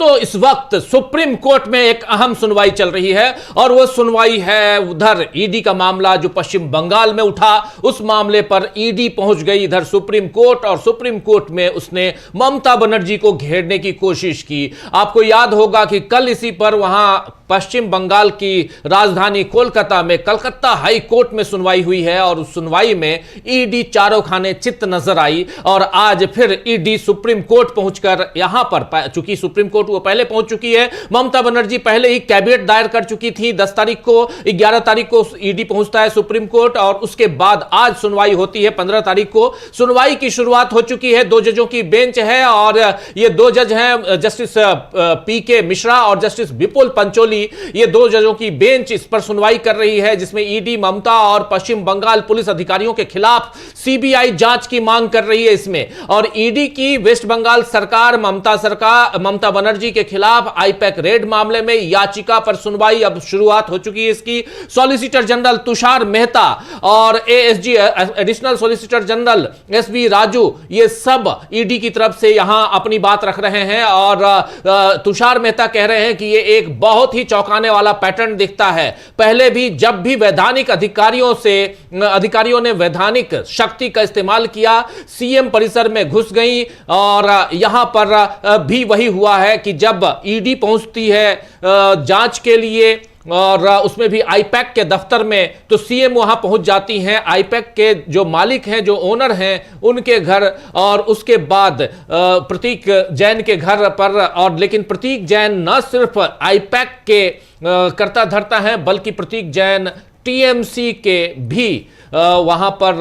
तो इस वक्त सुप्रीम कोर्ट में एक अहम सुनवाई चल रही है और वह सुनवाई है उधर ईडी का मामला जो पश्चिम बंगाल में उठा, उस मामले पर ईडी पहुंच गई इधर सुप्रीम कोर्ट और सुप्रीम कोर्ट में उसने ममता बनर्जी को घेरने की कोशिश की। आपको याद होगा कि कल इसी पर वहां पश्चिम बंगाल की राजधानी कोलकाता में कलकत्ता हाई कोर्ट में सुनवाई हुई है और उस सुनवाई में ईडी चारों खाने चित नजर आई और आज फिर ईडी सुप्रीम कोर्ट पहुंचकर यहां पर, चूंकि सुप्रीम कोर्ट वो पहले पहुंच चुकी है, ममता बनर्जी पहले ही कैविएट दायर कर चुकी थी। 10 तारीख को, 11 तारीख को ईडी पहुंचता है सुप्रीम कोर्ट और उसके बाद आज सुनवाई होती है 15 तारीख को। सुनवाई की शुरुआत हो चुकी है, 2 जजों की बेंच है और ये 2 जज हैं, जस्टिस पीके मिश्रा और जस्टिस विपुल पंचोली। ये 2 जजों की बेंच इस पर सुनवाई कर रही है जिसमें ईडी ममता और पश्चिम बंगाल पुलिस अधिकारियों के खिलाफ सीबीआई जांच की मांग कर रही है इसमें। और ईडी की वेस्ट बंगाल सरकार ममता बनर्जी के खिलाफ आईपैक रेड मामले में याचिका पर सुनवाई अब शुरुआत हो चुकी है इसकी। सॉलिसिटर जनरल तुषार मेहता और ASG additional solicitor general SV Raju, ये सब ईडी की तरफ से यहां अपनी बात रख रहे हैं और तुषार मेहता कह रहे हैं कि ये एक बहुत ही चौंकाने वाला पैटर्न दिखता है। पहले भी जब भी वैधानिक अधिकारियों ने वैधानिक शक्ति का इस्तेमाल किया, सीएम परिसर में घुस गई और यहां पर भी वही हुआ है कि जब ईडी पहुंचती है जांच के लिए और उसमें भी आईपैक के दफ्तर में, तो सीएम वहां पहुंच जाती हैं आईपैक के जो मालिक हैं, जो ओनर हैं, उनके घर और उसके बाद प्रतीक जैन के घर पर। और लेकिन प्रतीक जैन न सिर्फ आईपैक के कर्ता धर्ता हैं बल्कि प्रतीक जैन टीएमसी के भी वहां पर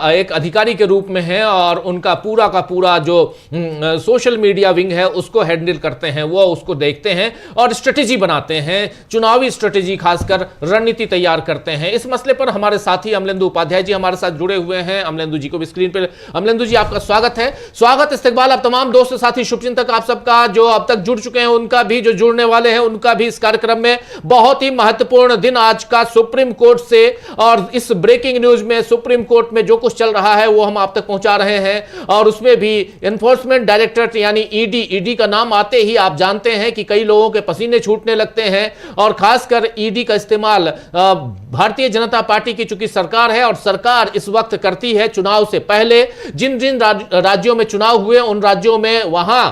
एक अधिकारी के रूप में है और उनका पूरा का पूरा जो सोशल मीडिया विंग है उसको हैंडल करते हैं, वो उसको देखते हैं और स्ट्रेटेजी बनाते हैं, चुनावी स्ट्रेटेजी खासकर रणनीति तैयार करते हैं। इस मसले पर हमारे साथी अमलेंदु उपाध्याय जी हमारे साथ जुड़े हुए हैं। अमलेंदु जी को भी स्क्रीन पर, अमलेंदु जी आपका स्वागत है। स्वागत इस्तकबाल आप तमाम दोस्त साथी शुभचिंतक आप सबका जो अब तक जुड़ चुके हैं, उनका भी, जो जुड़ने वाले हैं उनका भी इस कार्यक्रम में। बहुत ही महत्वपूर्ण दिन आज का सुप्रीम कोर्ट से, और इस ब्रेकिंग न्यूज में सुप्रीम कोर्ट में जो कुछ चल रहा है वो हम आप तक पहुंचा रहे हैं। और उसमें भी एनफोर्समेंट डायरेक्टरेट यानी ईडी का नाम आते ही आप जानते हैं कि कई लोगों के पसीने छूटने लगते हैं और खासकर ईडी का इस्तेमाल भारतीय जनता पार्टी की चूंकि सरकार है और सरकार इस वक्त करती है चुनाव से पहले। जिन जिन राज्यों में चुनाव हुए उन राज्यों में वहां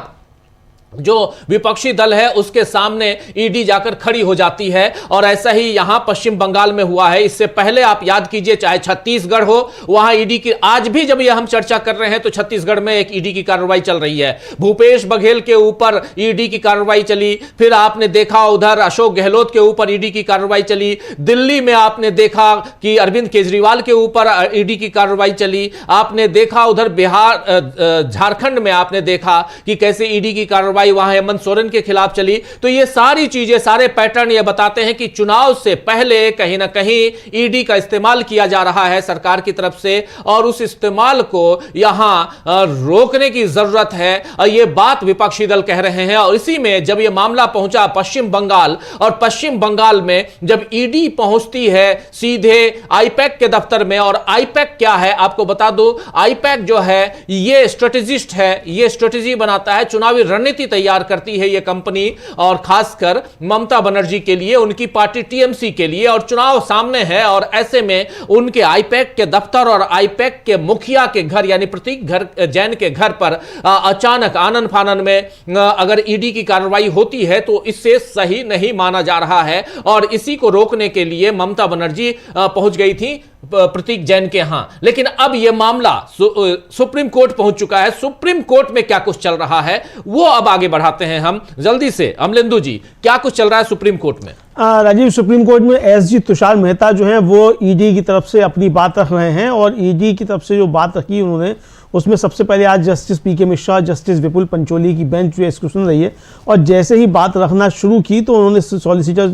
जो विपक्षी दल है उसके सामने ईडी जाकर खड़ी हो जाती है और ऐसा ही यहां पश्चिम बंगाल में हुआ है। इससे पहले आप याद कीजिए, चाहे छत्तीसगढ़ हो, वहां ईडी की, आज भी जब यह हम चर्चा कर रहे हैं तो छत्तीसगढ़ में एक ईडी की कार्रवाई चल रही है। भूपेश बघेल के ऊपर ईडी की कार्रवाई चली, फिर आपने देखा उधर अशोक गहलोत के ऊपर ईडी की कार्रवाई चली, दिल्ली में आपने देखा कि अरविंद केजरीवाल के ऊपर ईडी की कार्रवाई चली, आपने देखा उधर बिहार झारखंड में आपने देखा कि कैसे ईडी की कार्रवाई वहां हेमंत सोरेन के खिलाफ चली। तो ये सारी चीजें, सारे पैटर्न ये बताते हैं कि चुनाव से पहले कहीं ना कहीं ईडी का इस्तेमाल किया जा रहा है सरकार की तरफ से और उस इस्तेमाल को यहां रोकने की जरूरत है। ये बात विपक्षी दल कह रहे हैं और इसी में जब यह मामला पहुंचा पश्चिम बंगाल, और पश्चिम बंगाल में जब ईडी पहुंचती है सीधे आईपैक के दफ्तर में, और आईपैक क्या है आपको बता दो, आईपैक जो है ये स्ट्रेटेजिस्ट है, ये स्ट्रेटेजी बनाता है, चुनावी रणनीति तैयार करती है ये कंपनी और खासकर ममता बनर्जी के लिए, उनकी पार्टी टीएमसी के लिए। और चुनाव सामने है और ऐसे में उनके आईपैक के दफ्तर और आईपैक के मुखिया के घर यानी प्रतीक जैन के घर पर अचानक आनन फानन में अगर ईडी की कार्रवाई होती है तो इससे सही नहीं माना जा रहा है और इसी को रोकने के लिए ममता बनर्जी पहुंच गई थी प्रतीक जैन के यहां। लेकिन अब यह मामला सुप्रीम कोर्ट पहुंच चुका है। सुप्रीम कोर्ट में क्या कुछ चल रहा है वो अब आगे बढ़ाते हैं हम जल्दी से। अमलेंदु जी, क्या कुछ चल रहा है सुप्रीम कोर्ट में? राजीव, सुप्रीम कोर्ट में एसजी तुषार मेहता जो है वो ईडी की तरफ से अपनी बात रख रहे हैं और ईडी की तरफ से जो बात रखी उन्होंने उसमें सबसे पहले आज जस्टिस पीके मिश्रा, जस्टिस विपुल पंचोली की बेंच जो है इसको सुन रही है और जैसे ही बात रखना शुरू की तो उन्होंने सॉलिसिटर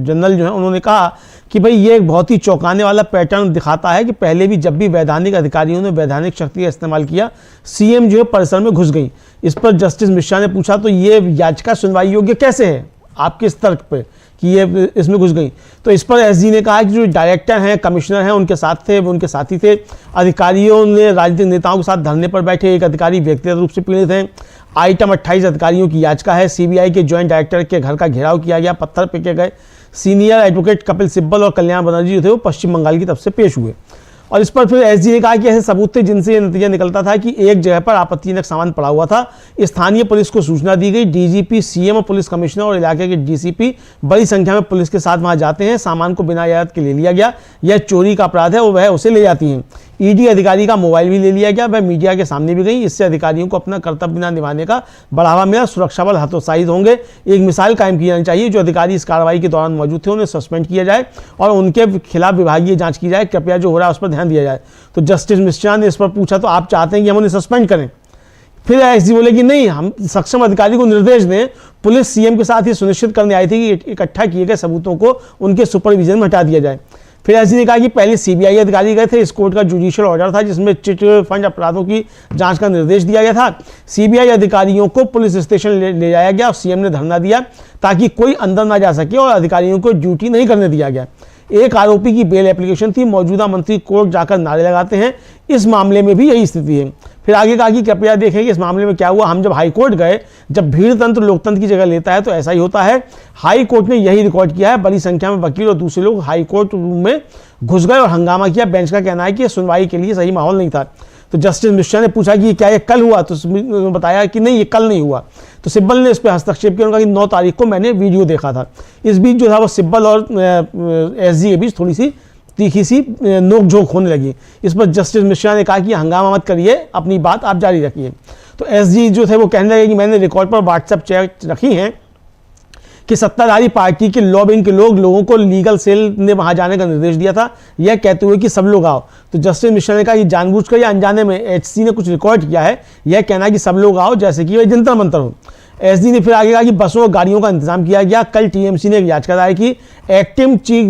जनरल जो है उन्होंने कहा कि भाई ये एक बहुत ही चौंकाने वाला पैटर्न दिखाता है कि पहले भी जब भी वैधानिक अधिकारियों ने वैधानिक शक्ति का इस्तेमाल किया, सीएम जो है परिसर में घुस गई। इस पर जस्टिस मिश्रा ने पूछा तो ये याचिका सुनवाई योग्य कैसे है? आप किस तर्क पे कि ये इसमें घुस गई? तो इस पर एसजी ने कहा कि जो डायरेक्टर हैं, कमिश्नर हैं, उनके साथ थे, वो उनके साथी थे। अधिकारियों ने राजनीतिक नेताओं के साथ धरने पर बैठे, एक अधिकारी व्यक्तिगत रूप से पीड़ित हैं। आइटम 28 अधिकारियों की याचिका है। सीबीआई के ज्वाइंट डायरेक्टर के घर का घेराव किया गया, पत्थर फेंके गए। सीनियर एडवोकेट कपिल सिब्बल और कल्याण बनर्जी जो थे वो पश्चिम बंगाल की तरफ से पेश हुए। और इस पर फिर एसजी ने कहा कि ऐसे सबूत थे जिनसे ये नतीजा निकलता था कि एक जगह पर आपत्तिजनक सामान पड़ा हुआ था। स्थानीय पुलिस को सूचना दी गई। डीजीपी, सीएम और पुलिस कमिश्नर और इलाके के डीसीपी बड़ी संख्या में पुलिस के साथ वहां जाते हैं। सामान को बिना इजाजत के ले लिया गया। यह चोरी का अपराध है, वह उसे ले जाती हैं। ईडी अधिकारी का मोबाइल भी ले लिया गया, वह मीडिया के सामने भी गई। इससे अधिकारियों को अपना कर्तव्य बिना निभाने का बढ़ावा मिला। सुरक्षा बल हतोत्साहित होंगे। एक मिसाल कायम की जानी चाहिए। जो अधिकारी इस कार्रवाई के दौरान मौजूद थे उन्हें सस्पेंड किया जाए और उनके खिलाफ विभागीय जांच की जाए। कृपया जो हो रहा है उस पर ध्यान दिया जाए। तो जस्टिस मिश्रा ने इस पर पूछा तो आप चाहते हैं कि हम उन्हें सस्पेंड करें? फिर एसजी बोले कि नहीं, हम सक्षम अधिकारी को निर्देश दें। पुलिस सीएम के साथ ये सुनिश्चिट करने आई थी कि इकट्ठा किए गए सबूतों को उनके सुपरविजन में हटा दिया जाए। फिर एसजी ने कहा कि पहले सीबीआई अधिकारी गए थे। इस कोर्ट का जुडिशियल ऑर्डर था जिसमें चिट फंड अपराधों की जांच का निर्देश दिया गया था। सीबीआई अधिकारियों को पुलिस स्टेशन ले जाया गया और सीएम ने धरना दिया ताकि कोई अंदर ना जा सके और अधिकारियों को ड्यूटी नहीं करने दिया गया। एक आरोपी की बेल एप्लीकेशन थी। मौजूदा मंत्री कोर्ट जाकर नारे लगाते हैं। इस मामले में भी यही स्थिति है। फिर आगे कहा कि कृपया देखें कि इस मामले में क्या हुआ। हम जब हाई कोर्ट गए, जब भीड़ तंत्र लोकतंत्र की जगह लेता है तो ऐसा ही होता है। हाई कोर्ट ने यही रिकॉर्ड किया है। बड़ी संख्या में वकील और दूसरे लोग हाई कोर्ट रूम में घुस गए और हंगामा किया। बेंच का कहना है कि सुनवाई के लिए सही माहौल नहीं था। तो जस्टिस मिश्रा ने पूछा कि क्या ये कल हुआ? तो उन्होंने बताया कि नहीं, ये कल नहीं हुआ। तो सिब्बल ने इस पर हस्तक्षेप किया। उन्होंने कहा कि 9 तारीख को मैंने वीडियो देखा था। इस बीच जो था वो सिब्बल और एसजी के बीच थोड़ी सी तीखी सी नोकझोंक होने लगी। इस पर जस्टिस मिश्रा ने कहा कि हंगामा मत करिए, अपनी बात आप जारी रखिए। तो एसजी जो थे वो कहने लगे कि मैंने रिकॉर्ड पर व्हाट्सएप चैट रखी हैं कि सत्ताधारी पार्टी के लॉबिंग के लोगों को लीगल सेल ने वहां जाने का निर्देश दिया था, यह कहते हुए कि सब लोग आओ। तो जस्टिस मिश्रा ने कहा कि जानबूझकर या अनजाने में एचसी ने कुछ रिकॉर्ड किया है, यह कहना है कि सब लोग आओ जैसे कि वह जंतर मंतर हो। एसडी ने फिर आगे कहा कि बसों और गाड़ियों का इंतजाम किया गया। कल टीएमसी ने एक याचिका दायर की। एक्टिंग चीफ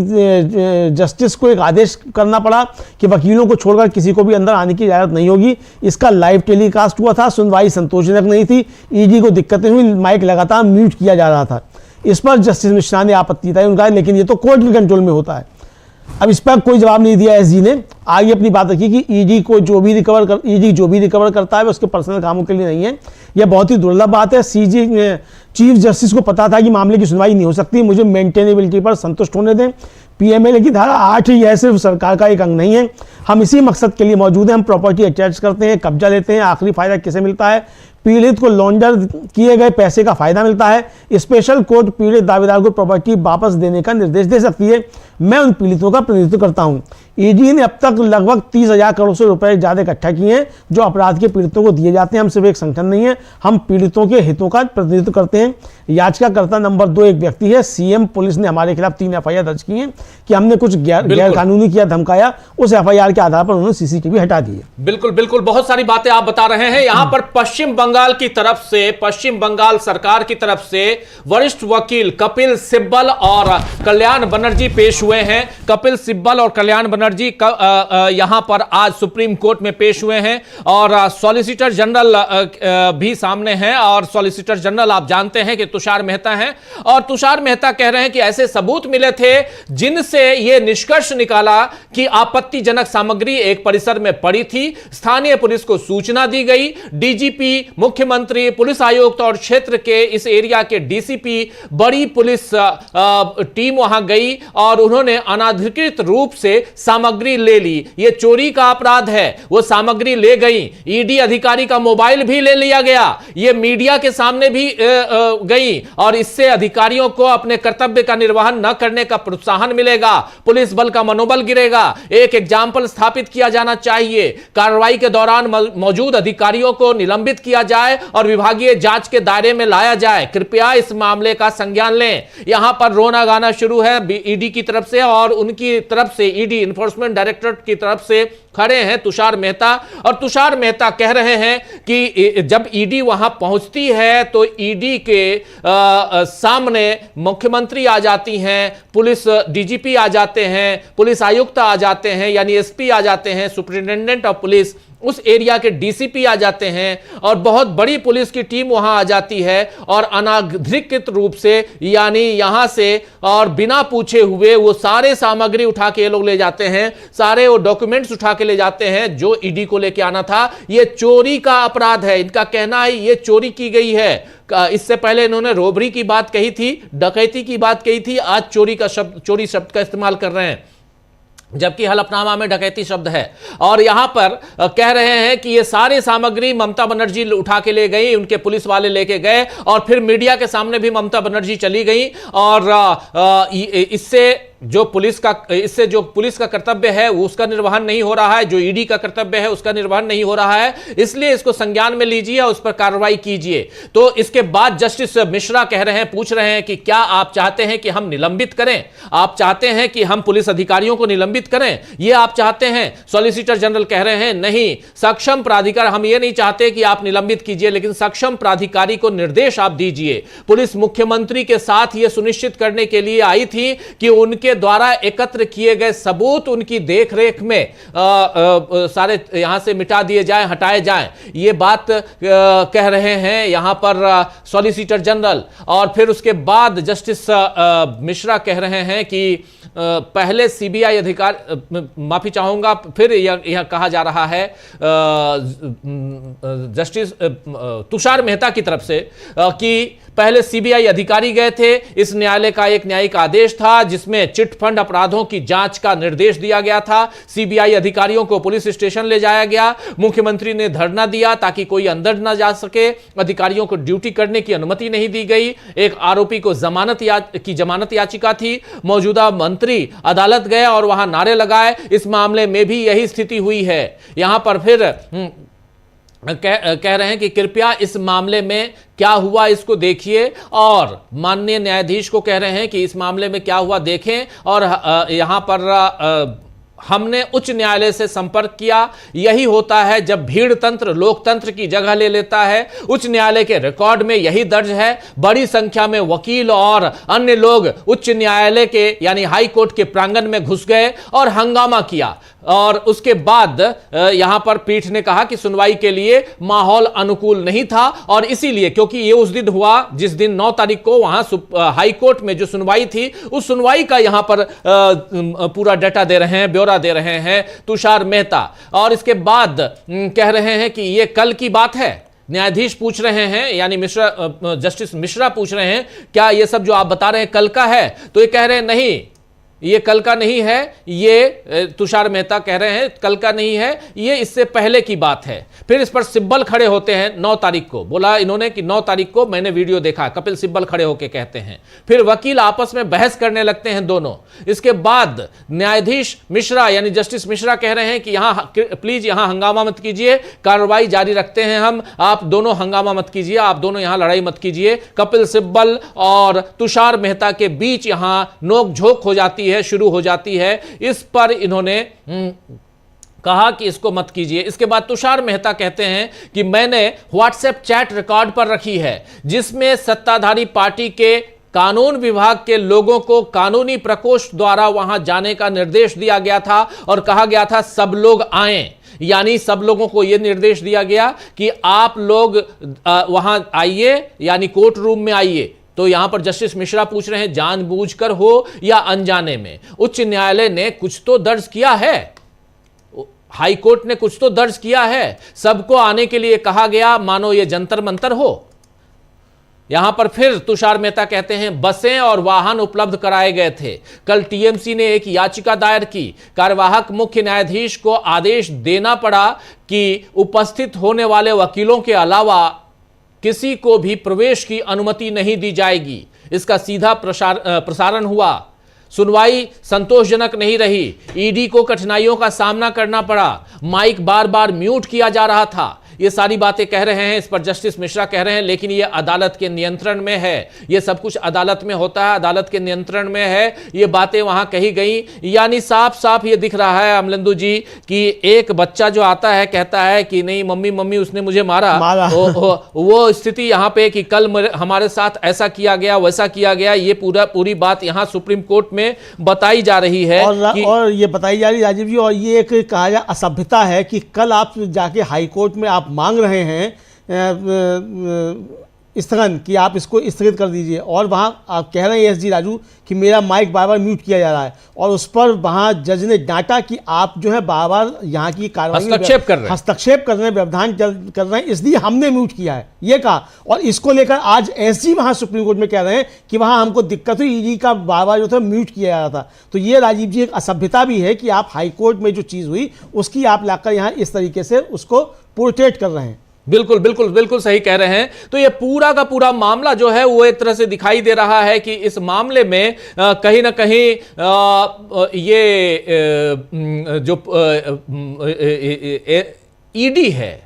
जस्टिस को एक आदेश करना पड़ा कि वकीलों को छोड़कर किसी को भी अंदर आने की इजाजत नहीं होगी। इसका लाइव टेलीकास्ट हुआ था। सुनवाई संतोषजनक नहीं थी। ईडी को दिक्कतें हुई। माइक लगातार म्यूट किया जा रहा था। इस पर जस्टिस मिश्रा ने आपत्ति जताई। उनका लेकिन ये तो कोर्ट के कंट्रोल में होता है। अब इस पर कोई जवाब नहीं दिया एसजी ने। आगे अपनी बात रखी कि ईडी जो भी रिकवर करता है उसके पर्सनल कामों के लिए नहीं है। यह बहुत ही दुर्लभ बात है। चीफ जस्टिस को पता था कि मामले की सुनवाई नहीं हो सकती। मुझे मेंटेनेबिलिटी पर संतुष्ट होने दें। पीएमएलए की धारा 8 यह सिर्फ सरकार का एक अंग नहीं है। हम इसी मकसद के लिए मौजूद हैं। हम प्रॉपर्टी अटैच करते हैं, कब्जा लेते हैं। आखिरी फायदा किसे मिलता है? पीड़ित को लॉन्डर किए गए पैसे का फायदा मिलता है। स्पेशल कोर्ट पीड़ित दावेदार को प्रॉपर्टी वापस देने का निर्देश दे सकती है। मैं उन पीड़ितों का प्रतिनिधित्व करता हूं। ईडी ने अब तक लगभग 30,000 करोड़ से रुपए ज्यादा इकट्ठा किए हैं जो अपराध के पीड़ितों को दिए जाते हैं। हम सिर्फ एक संगठन नहीं है, हम पीड़ितों के हितों का प्रतिनिधित्व करते हैं। याचिकाकर्ता नंबर 2 एक व्यक्ति है। सीएम पुलिस ने हमारे खिलाफ 3 एफआईआर दर्ज की हैं कि हमने कुछ गैर कानूनी किया, धमकाया। उस एफआईआर के आधार पर उन्होंने सीसीटीवी हटा दी है। बिल्कुल बिल्कुल, बहुत सारी बातें आप बता रहे हैं। यहां पर पश्चिम बंगाल की तरफ से, पश्चिम बंगाल सरकार की तरफ से वरिष्ठ वकील कपिल सिब्बल और कल्याण बनर्जी पेश हुए हैं। कपिल सिब्बल और कल्याण बनर्जी यहां पर आज सुप्रीम कोर्ट में पेश हुए हैं और सॉलिसिटर जनरल भी सामने हैं। और सॉलिसिटर जनरल आप जानते हैं कि तुषार मेहता हैं और तुषार मेहता कह रहे हैं कि ऐसे सबूत मिले थे जिनसे यह निष्कर्ष निकाला कि आपत्तिजनक सामग्री एक परिसर में पड़ी थी। स्थानीय पुलिस को सूचना दी गई। डीजीपी, मुख्यमंत्री, पुलिस आयुक्त और क्षेत्र के इस एरिया के डीसीपी, बड़ी पुलिस टीम वहां गई और उन्होंने अनाधिकृत रूप से सामग्री ले ली। यह चोरी का अपराध है। वो सामग्री ले गई। ईडी अधिकारी का मोबाइल भी ले लिया गया। यह मीडिया के सामने भी गई और इससे अधिकारियों को अपने कर्तव्य का निर्वहन न करने का प्रोत्साहन मिलेगा। पुलिस बल का मनोबल गिरेगा। एक एग्जाम्पल स्थापित किया जाना चाहिए। कार्रवाई के दौरान मौजूद अधिकारियों को निलंबित किया जाए और विभागीय जांच के दायरे में लाया जाए। कृपया इस मामले का संज्ञान लें। यहां पर रोना गाना शुरू है ईडी की तरफ से और उनकी तरफ से, ईडी इन्फोर्समेंट डायरेक्टरेट की तरफ से खड़े हैं तुषार मेहता, और तुषार मेहता कह रहे हैं कि जब ईडी वहां पहुंचती है तो ईडी के सामने मुख्यमंत्री आ जाती हैं, पुलिस डीजीपी आ जाते हैं, पुलिस आयुक्त आ जाते हैं यानी एसपी आ जाते हैं, सुपरिटेंडेंट ऑफ पुलिस, उस एरिया के डीसीपी आ जाते हैं और बहुत बड़ी पुलिस की टीम वहां आ जाती है और अनाधिकृत रूप से यानी यहां से और बिना पूछे हुए वो सारे सामग्री उठा के ये लोग ले जाते हैं, सारे वो डॉक्यूमेंट्स उठा के ले जाते हैं जो ईडी को लेके आना था। ये चोरी का अपराध है, इनका कहना है ये चोरी की गई है। इससे पहले इन्होंने रोबरी की बात कही थी, डकैती की बात कही थी, आज चोरी शब्द का इस्तेमाल कर रहे हैं, जबकि हलफनामा में डकैती शब्द है। और यहां पर कह रहे हैं कि ये सारी सामग्री ममता बनर्जी उठा के ले गई, उनके पुलिस वाले लेके गए और फिर मीडिया के सामने भी ममता बनर्जी चली गई और इससे जो पुलिस का कर्तव्य है वो उसका निर्वहन नहीं हो रहा है, जो ईडी का कर्तव्य है उसका निर्वहन नहीं हो रहा है, इसलिए इसको संज्ञान में लीजिए और उस पर कार्रवाई कीजिए। तो इसके बाद जस्टिस मिश्रा कह रहे हैं, पूछ रहे हैं कि क्या आप चाहते हैं कि हम निलंबित करें, आप चाहते हैं कि हम पुलिस अधिकारियों को निलंबित करें, ये आप चाहते हैं? सॉलिसिटर जनरल कह रहे हैं नहीं, सक्षम प्राधिकार, हम ये नहीं चाहते कि आप निलंबित कीजिए, लेकिन सक्षम प्राधिकारी को निर्देश आप दीजिए। पुलिस मुख्यमंत्री के साथ यह सुनिश्चित करने के लिए आई थी कि उनके द्वारा एकत्र किए गए सबूत उनकी देखरेख में सारे यहां से मिटा दिए जाएं, हटाए जाएं, ये बात कह रहे हैं यहां पर सॉलिसिटर जनरल। और फिर उसके बाद जस्टिस मिश्रा कह रहे हैं कि पहले सीबीआई अधिकारी, माफी चाहूंगा, फिर यह कहा जा रहा है जस्टिस तुषार मेहता की तरफ से कि पहले सीबीआई अधिकारी गए थे, इस न्यायालय का एक न्यायिक आदेश था जिसमें चिट फंड अपराधों की जांच का निर्देश दिया गया था, सीबीआई अधिकारियों को पुलिस स्टेशन ले जाया गया, मुख्यमंत्री ने धरना दिया ताकि कोई अंदर ना जा सके, अधिकारियों को ड्यूटी करने की अनुमति नहीं दी गई, एक आरोपी को जमानत याचिका थी, मौजूदा मंत्री अदालत गए और वहां नारे लगाए। इस मामले में भी यही स्थिति हुई है। यहां पर फिर कह रहे हैं कि कृपया इस मामले में क्या हुआ इसको देखिए, और माननीय न्यायाधीश को कह रहे हैं कि इस मामले में क्या हुआ देखें। और यहां पर हमने उच्च न्यायालय से संपर्क किया, यही होता है जब भीड़ तंत्र लोकतंत्र की जगह ले लेता है। उच्च न्यायालय के रिकॉर्ड में यही दर्ज है, बड़ी संख्या में वकील और अन्य लोग उच्च न्यायालय के यानी हाई कोर्ट के प्रांगण में घुस गए और हंगामा किया, और उसके बाद यहां पर पीठ ने कहा कि सुनवाई के लिए माहौल अनुकूल नहीं था, और इसीलिए क्योंकि यह उस दिन हुआ जिस दिन 9 तारीख को वहां हाई कोर्ट में जो सुनवाई थी, उस सुनवाई का यहां पर पूरा डाटा दे रहे हैं, ब्यौरा दे रहे हैं तुषार मेहता। और इसके बाद कह रहे हैं कि यह कल की बात है। न्यायाधीश पूछ रहे हैं यानी जस्टिस मिश्रा पूछ रहे हैं क्या यह सब जो आप बता रहे हैं कल का है, तो ये कह रहे हैं नहीं, ये कल का नहीं है, ये तुषार मेहता कह रहे हैं कल का नहीं है, ये इससे पहले की बात है। फिर इस पर सिब्बल खड़े होते हैं 9 तारीख को, बोला इन्होंने कि 9 तारीख को मैंने वीडियो देखा, कपिल सिब्बल खड़े होकर कहते हैं। फिर वकील आपस में बहस करने लगते हैं दोनों। इसके बाद न्यायाधीश मिश्रा यानी जस्टिस मिश्रा कह रहे हैं कि यहां प्लीज यहां हंगामा मत कीजिए, कार्रवाई जारी रखते हैं हम, आप दोनों हंगामा मत कीजिए, आप दोनों यहां लड़ाई मत कीजिए। कपिल सिब्बल और तुषार मेहता के बीच यहां नोकझोंक हो जाती है, शुरू हो जाती है। इस पर इन्होंने कहा कि इसको मत कीजिए। इसके बाद तुषार मेहता कहते हैं कि मैंने व्हाट्सएप चैट रिकॉर्ड पर रखी है जिसमें सत्ताधारी पार्टी के कानून विभाग के लोगों को कानूनी प्रकोष्ठ द्वारा वहां जाने का निर्देश दिया गया था और कहा गया था सब लोग आएं, यानी सब लोगों को यह निर्देश दिया गया कि आप लोग वहां आइए, यानी कोर्ट रूम में आइए। तो यहां पर जस्टिस मिश्रा पूछ रहे हैं जानबूझकर हो या अनजाने में, उच्च न्यायालय ने कुछ तो दर्ज किया है, हाई कोर्ट ने कुछ तो दर्ज किया है, सबको आने के लिए कहा गया, मानो ये जंतर मंतर हो। यहां पर फिर तुषार मेहता कहते हैं बसें और वाहन उपलब्ध कराए गए थे। कल टीएमसी ने एक याचिका दायर की, कार्यवाहक मुख्य न्यायाधीश को आदेश देना पड़ा कि उपस्थित होने वाले वकीलों के अलावा किसी को भी प्रवेश की अनुमति नहीं दी जाएगी। इसका सीधा प्रसारण हुआ। सुनवाई संतोषजनक नहीं रही, ईडी को कठिनाइयों का सामना करना पड़ा, माइक बार बार म्यूट किया जा रहा था। ये सारी बातें कह रहे हैं, इस पर जस्टिस मिश्रा कह रहे हैं, लेकिन ये अदालत के नियंत्रण में है, ये सब कुछ अदालत में होता है, अदालत के नियंत्रण में है, ये बातें वहां कही गई। यानी साफ साफ ये दिख रहा है अमलेंदु जी कि एक बच्चा जो आता है कहता है कि नहीं मम्मी मम्मी उसने मुझे मारा। वो स्थिति यहां पे कि कल हमारे साथ ऐसा किया गया वैसा किया गया, ये पूरी बात यहां सुप्रीम कोर्ट में बताई जा रही है और ये बताई जा रही राजीव जी, और ये एक कहा जाए असभ्यता है कि कल आप जाके हाई कोर्ट में आप मांग रहे हैं स्थगन कि आप इसको स्थगित कर दीजिए, और वहाँ आप कह रहे हैं एसजी राजू कि मेरा माइक बार बार म्यूट किया जा रहा है, और उस पर वहाँ जज ने डांटा कि आप जो है बार बार यहाँ की कार्रवाई हस्तक्षेप कर रहे हैं, व्यवधान कर रहे हैं, इसलिए हमने म्यूट किया है, ये कहा। और इसको लेकर आज एसजी वहाँ सुप्रीम कोर्ट में कह रहे हैं कि वहाँ हमको दिक्कत हुई, ईडी का बार बार जो था म्यूट किया जा रहा था। तो ये राजीव जी एक असभ्यता भी है कि आप हाईकोर्ट में जो चीज़ हुई उसकी आप लाकर यहाँ इस तरीके से उसको पोर्ट्रेट कर रहे हैं। बिल्कुल बिल्कुल बिल्कुल सही कह रहे हैं। तो ये पूरा का पूरा मामला जो है वो एक तरह से दिखाई दे रहा है कि इस मामले में कहीं ना कहीं ये जो ईडी है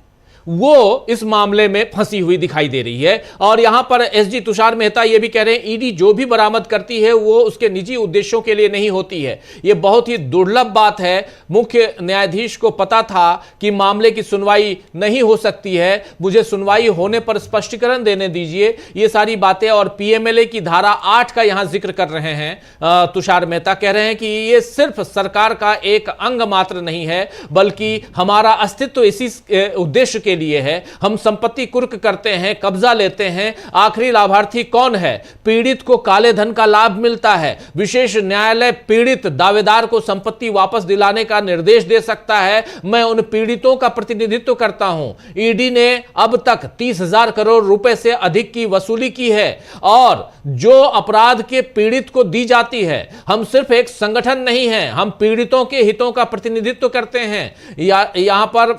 वो इस मामले में फंसी हुई दिखाई दे रही है। और यहां पर एसजी तुषार मेहता ये भी कह रहे हैं ईडी जो भी बरामद करती है वो उसके निजी उद्देश्यों के लिए नहीं होती है। ये बहुत ही दुर्लभ बात है। मुख्य न्यायाधीश को पता था कि मामले की सुनवाई नहीं हो सकती है, मुझे सुनवाई होने पर स्पष्टीकरण देने दीजिए, ये सारी बातें। और पीएमएलए की धारा 8 का यहां जिक्र कर रहे हैं तुषार मेहता, कह रहे हैं कि ये सिर्फ सरकार का एक अंग मात्र नहीं है, बल्कि हमारा अस्तित्व इसी उद्देश्य के लिए है। हम संपत्ति कुर्क करते हैं, कब्जा लेते हैं, आखिरी लाभार्थी कौन है? पीड़ित को काले धन का लाभ मिलता है। विशेष न्यायालय पीड़ित दावेदार को संपत्ति वापस दिलाने का निर्देश दे सकता है। मैं उन पीड़ितों का प्रतिनिधित्व करता हूं। ईडी ने अब तक 30,000 करोड़ रुपए से अधिक की वसूली की है और जो अपराध के पीड़ित को दी जाती है, हम सिर्फ एक संगठन नहीं है, हम पीड़ितों के हितों का प्रतिनिधित्व करते हैं। यहां पर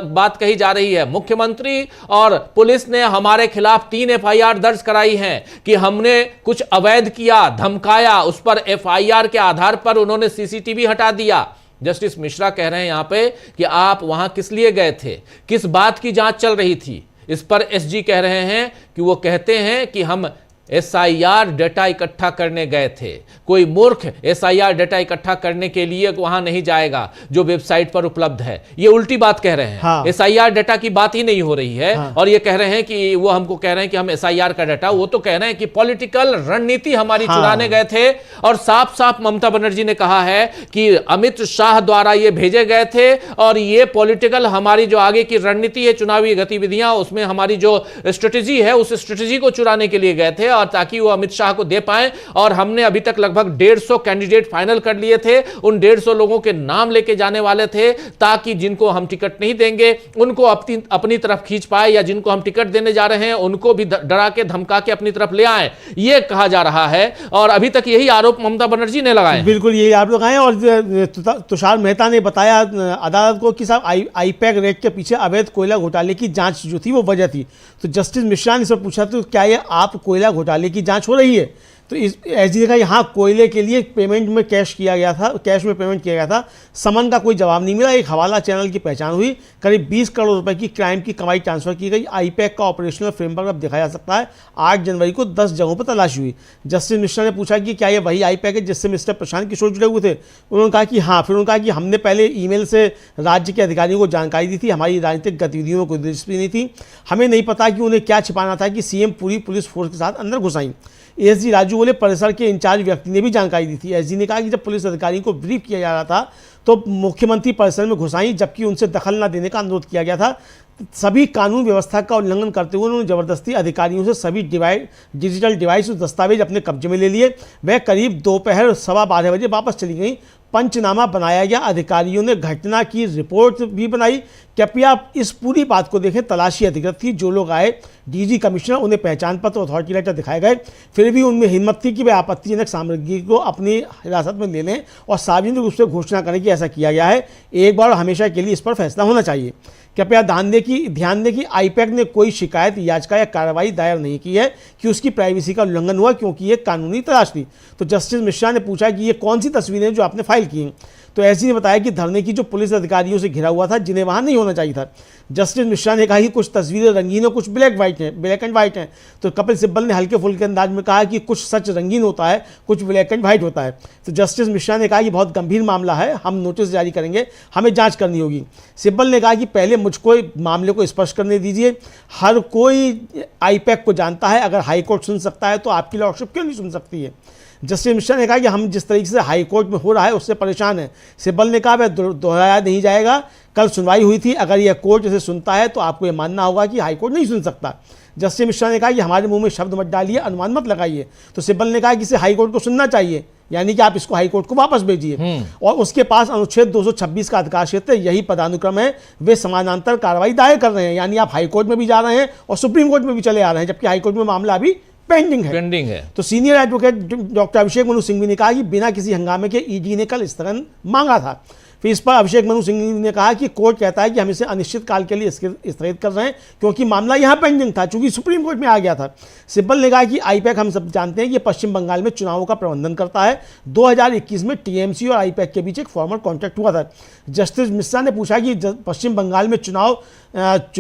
बात कही जा रही है, मुख्यमंत्री और पुलिस ने हमारे खिलाफ 3 एफआईआर दर्ज कराई हैं कि हमने कुछ अवैध किया, धमकाया, उस पर एफआईआर के आधार पर उन्होंने सीसीटीवी हटा दिया। जस्टिस मिश्रा कह रहे हैं यहां पे कि आप वहां किस लिए गए थे, किस बात की जांच चल रही थी? इस पर एसजी कह रहे हैं कि वो कहते हैं कि हम एसआईआर डेटा इकट्ठा करने गए थे। कोई मूर्ख एसआईआर डेटा इकट्ठा करने के लिए वहां नहीं जाएगा जो वेबसाइट पर उपलब्ध है। ये उल्टी बात कह रहे हैं। हाँ। एसआईआर डेटा की बात ही नहीं हो रही है। हाँ। और ये कह रहे हैं कि वो हमको कह रहे हैं कि हम एसआईआर का डेटा, वो तो कह रहे हैं कि पॉलिटिकल रणनीति हमारी चुराने गए थे। और साफ साफ ममता बनर्जी ने कहा है कि अमित शाह द्वारा ये भेजे गए थे और ये पॉलिटिकल हमारी जो आगे की रणनीति है, चुनावी गतिविधियां, उसमें हमारी जो स्ट्रेटेजी है उस स्ट्रेटेजी को चुराने के लिए गए थे और ताकि वो अमित शाह को दे पाए। और हमने अभी तक लगभग 150 कैंडिडेट फाइनल कर लिए थे। उन 150 लोगों के नाम लेके जाने वाले थे ताकि जिनको हम टिकट नहीं देंगे उनको अपनी तरफ खींच पाए, या जिनको हम टिकट देने जा रहे हैं उनको भी डरा के धमका के अपनी तरफ ले आए, ये कहा जा रहा है। और अभी तक यही आरोप ममता बनर्जी ने लगाए। बिल्कुल यही आरोप लगाए। और तुषार मेहता ने बताया अदालत को कि साहब आईपैक रेट के पीछे अवैध कोयला घोटाले की जांच जो थी वो वजह थी। तो जस्टिस मिश्रा ने सब पूछा तो क्या ये आप कोयला घोटाले की जांच हो रही है? तो इस एसजी ने कहा यहाँ कोयले के लिए पेमेंट में कैश में पेमेंट किया गया था। समन का कोई जवाब नहीं मिला। एक हवाला चैनल की पहचान हुई, करीब 20 करोड़ रुपए की क्राइम की कमाई ट्रांसफर की गई। आईपैक का ऑपरेशनल फ्रेमवर्क अब दिखाया जा सकता है। 8 जनवरी को 10 जगहों पर तलाशी हुई। जस्टिस मिश्रा ने पूछा कि क्या ये वही आईपैक है जिससे मिस्टर प्रशांत किशोर जुड़े हुए थे? उन्होंने कहा कि हाँ। फिर उन्होंने कहा कि हमने पहले ईमेल से राज्य के अधिकारियों को जानकारी दी थी, हमारी राजनीतिक गतिविधियों में कोई दिलचस्पी नहीं थी, हमें नहीं पता कि उन्हें क्या छिपाना था कि सीएम पूरी पुलिस फोर्स के साथ अंदर घुस आई। एसजी राजू बोले परिसर के इंचार्ज व्यक्ति ने भी जानकारी दी थी। एसजी ने कहा कि जब पुलिस अधिकारियों को ब्रीफ किया जा रहा था तो मुख्यमंत्री परिसर में घुस आई, जबकि उनसे दखल न देने का अनुरोध किया गया था। सभी कानून व्यवस्था का उल्लंघन करते हुए उन्होंने जबरदस्ती अधिकारियों से सभी डिजिटल डिवाइस और दस्तावेज अपने कब्जे में ले लिए। वह करीब दोपहर 12:15 बजे वापस चली गई। पंचनामा बनाया गया, अधिकारियों ने घटना की रिपोर्ट भी बनाई। कृपया इस पूरी बात को देखें, तलाशी अधिकृत थी, जो लोग आए डीजी कमिश्नर, उन्हें पहचान पत्र अथॉरिटी लेटर दिखाए गए, फिर भी उनमें हिम्मत थी कि वे आपत्तिजनक सामग्री को अपनी हिरासत में ले लें और सार्वजनिक रूप से घोषणा करें कि ऐसा किया गया है। एक बार और हमेशा के लिए इस पर फैसला होना चाहिए। कृपया ध्यान दें कि आईपैक ने कोई शिकायत, याचिका या कार्रवाई दायर नहीं की है कि उसकी प्राइवेसी का उल्लंघन हुआ, क्योंकि ये कानूनी तलाश थी। तो जस्टिस मिश्रा ने पूछा कि ये कौन सी तस्वीरें जो आपने फाइल की हैं। तो एसजी ने बताया कि धरने की जो पुलिस अधिकारियों से घिरा हुआ था, जिन्हें वहां नहीं होना चाहिए था। जस्टिस मिश्रा ने कहा कि कुछ तस्वीरें रंगीन और कुछ ब्लैक एंड व्हाइट हैं। तो कपिल सिब्बल ने हल्के फुल्के अंदाज में कहा कि कुछ सच रंगीन होता है, कुछ ब्लैक एंड व्हाइट होता है। तो जस्टिस मिश्रा ने कहा कि बहुत गंभीर मामला है, हम नोटिस जारी करेंगे, हमें जांच करनी होगी। सिब्बल ने कहा कि पहले मुझको मामले को स्पष्ट करने दीजिए, हर कोई आईपैक को जानता है, अगर हाईकोर्ट सुन सकता है तो आपकी लॉर्डशिप क्यों नहीं सुन सकती है। जस्टिस मिश्रा ने कहा कि हम जिस तरीके से हाई कोर्ट में हो रहा है उससे परेशान है। सिब्बल ने कहा वह दोहराया नहीं जाएगा, कल सुनवाई हुई थी, अगर यह कोर्ट इसे सुनता है तो आपको यह मानना होगा कि हाई कोर्ट नहीं सुन सकता। जस्टिस मिश्रा ने कहा कि हमारे मुंह में शब्द मत डालिए, अनुमान मत लगाइए। तो सिब्बल ने कहा कि इसे हाई कोर्ट को सुनना चाहिए, यानी कि आप इसको हाई कोर्ट को वापस भेजिए, और उसके पास अनुच्छेद 226 का अधिकार क्षेत्र, यही पदानुक्रम है, वे समानांतर कार्रवाई दायर कर रहे हैं। यानी आप हाई कोर्ट में भी जा रहे हैं और सुप्रीम कोर्ट में भी चले आ रहे हैं, जबकि हाई कोर्ट में मामला अभी पेंडिंग है। तो senior advocate doctor Abhishek Manu Singhvi ने कहा कि बिना किसी हंगामे के ईडी ने कल स्थगन मांगा था। फिर इस पर अभिषेक मनु सिंघवी ने कहा कि कोर्ट कहता है कि हम इसे अनिश्चित काल के लिए स्थगित कर रहे हैं, क्योंकि मामला यहां पेंडिंग था, चूंकि सुप्रीम कोर्ट में आ गया था। सिब्बल ने कहा कि आईपैक, हम सब जानते हैं कि पश्चिम बंगाल में चुनावों का प्रबंधन करता है। 2021 में टीएमसी और आईपैक के बीच एक फॉर्मल कॉन्ट्रैक्ट हुआ था। जस्टिस मिश्रा ने पूछा कि पश्चिम बंगाल में चुनाव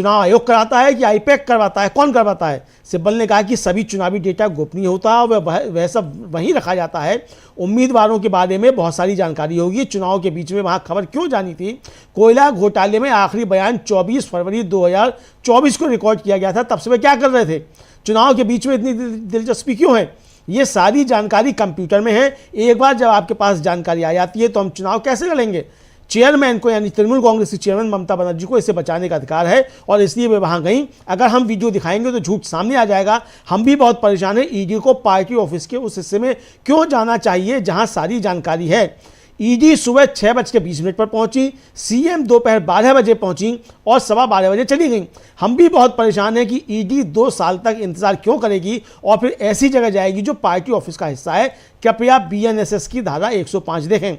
आयोग कराता है कि आईपैक करवाता है, कौन करवाता है। सिब्बल ने कहा कि सभी चुनावी डेटा गोपनीय होता है और वह सब वहीं रखा जाता है। उम्मीदवारों के बारे में बहुत सारी जानकारी होगी, चुनाव के बीच में वहां खबर क्यों जानी थी। कोयला घोटाले में आखिरी बयान 24 फरवरी 2024 को रिकॉर्ड किया गया था, तब से वे क्या कर रहे थे, चुनाव के बीच में इतनी दिलचस्पी क्यों है। ये सारी जानकारी कंप्यूटर में है, एक बार जब आपके पास जानकारी आ जाती है तो हम चुनाव कैसे लड़ेंगे। चेयरमैन को, यानी तृणमूल कांग्रेस की चेयरमैन ममता बनर्जी को इसे बचाने का अधिकार है और इसलिए वे वहां गई। अगर हम वीडियो दिखाएंगे तो झूठ सामने आ जाएगा। हम भी बहुत परेशान हैं, ईडी को पार्टी ऑफिस के उस हिस्से में क्यों जाना चाहिए जहां सारी जानकारी है। ईडी सुबह 6:20 पर पहुंची, सीएम दोपहर 12 बजे पहुंची और 12:15 बजे चली गई। हम भी बहुत परेशान हैं कि ईडी 2 साल तक इंतजार क्यों करेगी और फिर ऐसी जगह जाएगी जो पार्टी ऑफिस का हिस्सा है। कृपया बीएनएसएस की धारा 105 देखें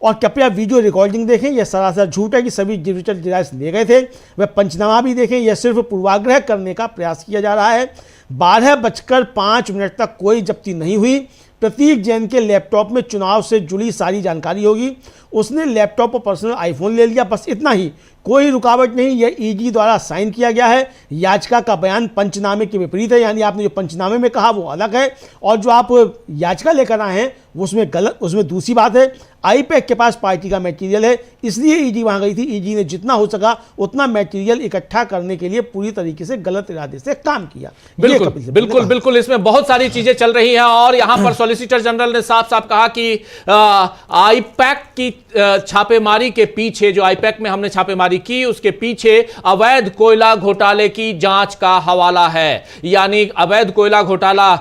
और कृपया वीडियो रिकॉर्डिंग देखें। यह सरासर झूठ है कि सभी डिजिटल डिवाइस ले गए थे। वह पंचनामा भी देखें, यह सिर्फ पूर्वाग्रह करने का प्रयास किया जा रहा है। 12:05 तक कोई जब्ती नहीं हुई। प्रतीक जैन के लैपटॉप में चुनाव से जुड़ी सारी जानकारी होगी। उसने लैपटॉप और पर्सनल आईफोन ले लिया, बस इतना ही, कोई रुकावट नहीं। यह ईडी द्वारा साइन किया गया है। याचिका का बयान पंचनामे के विपरीत है, यानी आपने जो पंचनामे में कहा वो अलग है और जो आप याचिका लेकर आए हैं उसमें गलत, उसमें दूसरी बात है। आईपैक के पास पार्टी का मटेरियल है, इसलिए ईडी वहां गई थी। ईडी ने जितना हो सका उतना मटेरियल इकट्ठा करने के लिए पूरी तरीके से गलत इरादे से काम किया। बिल्कुल, इसमें बहुत सारी चीजें चल रही हैं और यहां पर सॉलिसिटर जनरल ने साफ साफ कहा कि आईपैक की छापेमारी के पीछे, जो आईपैक में हमने छापेमारी की उसके पीछे अवैध कोयला घोटाले की जांच का हवाला है। यानी अवैध कोयला घोटाला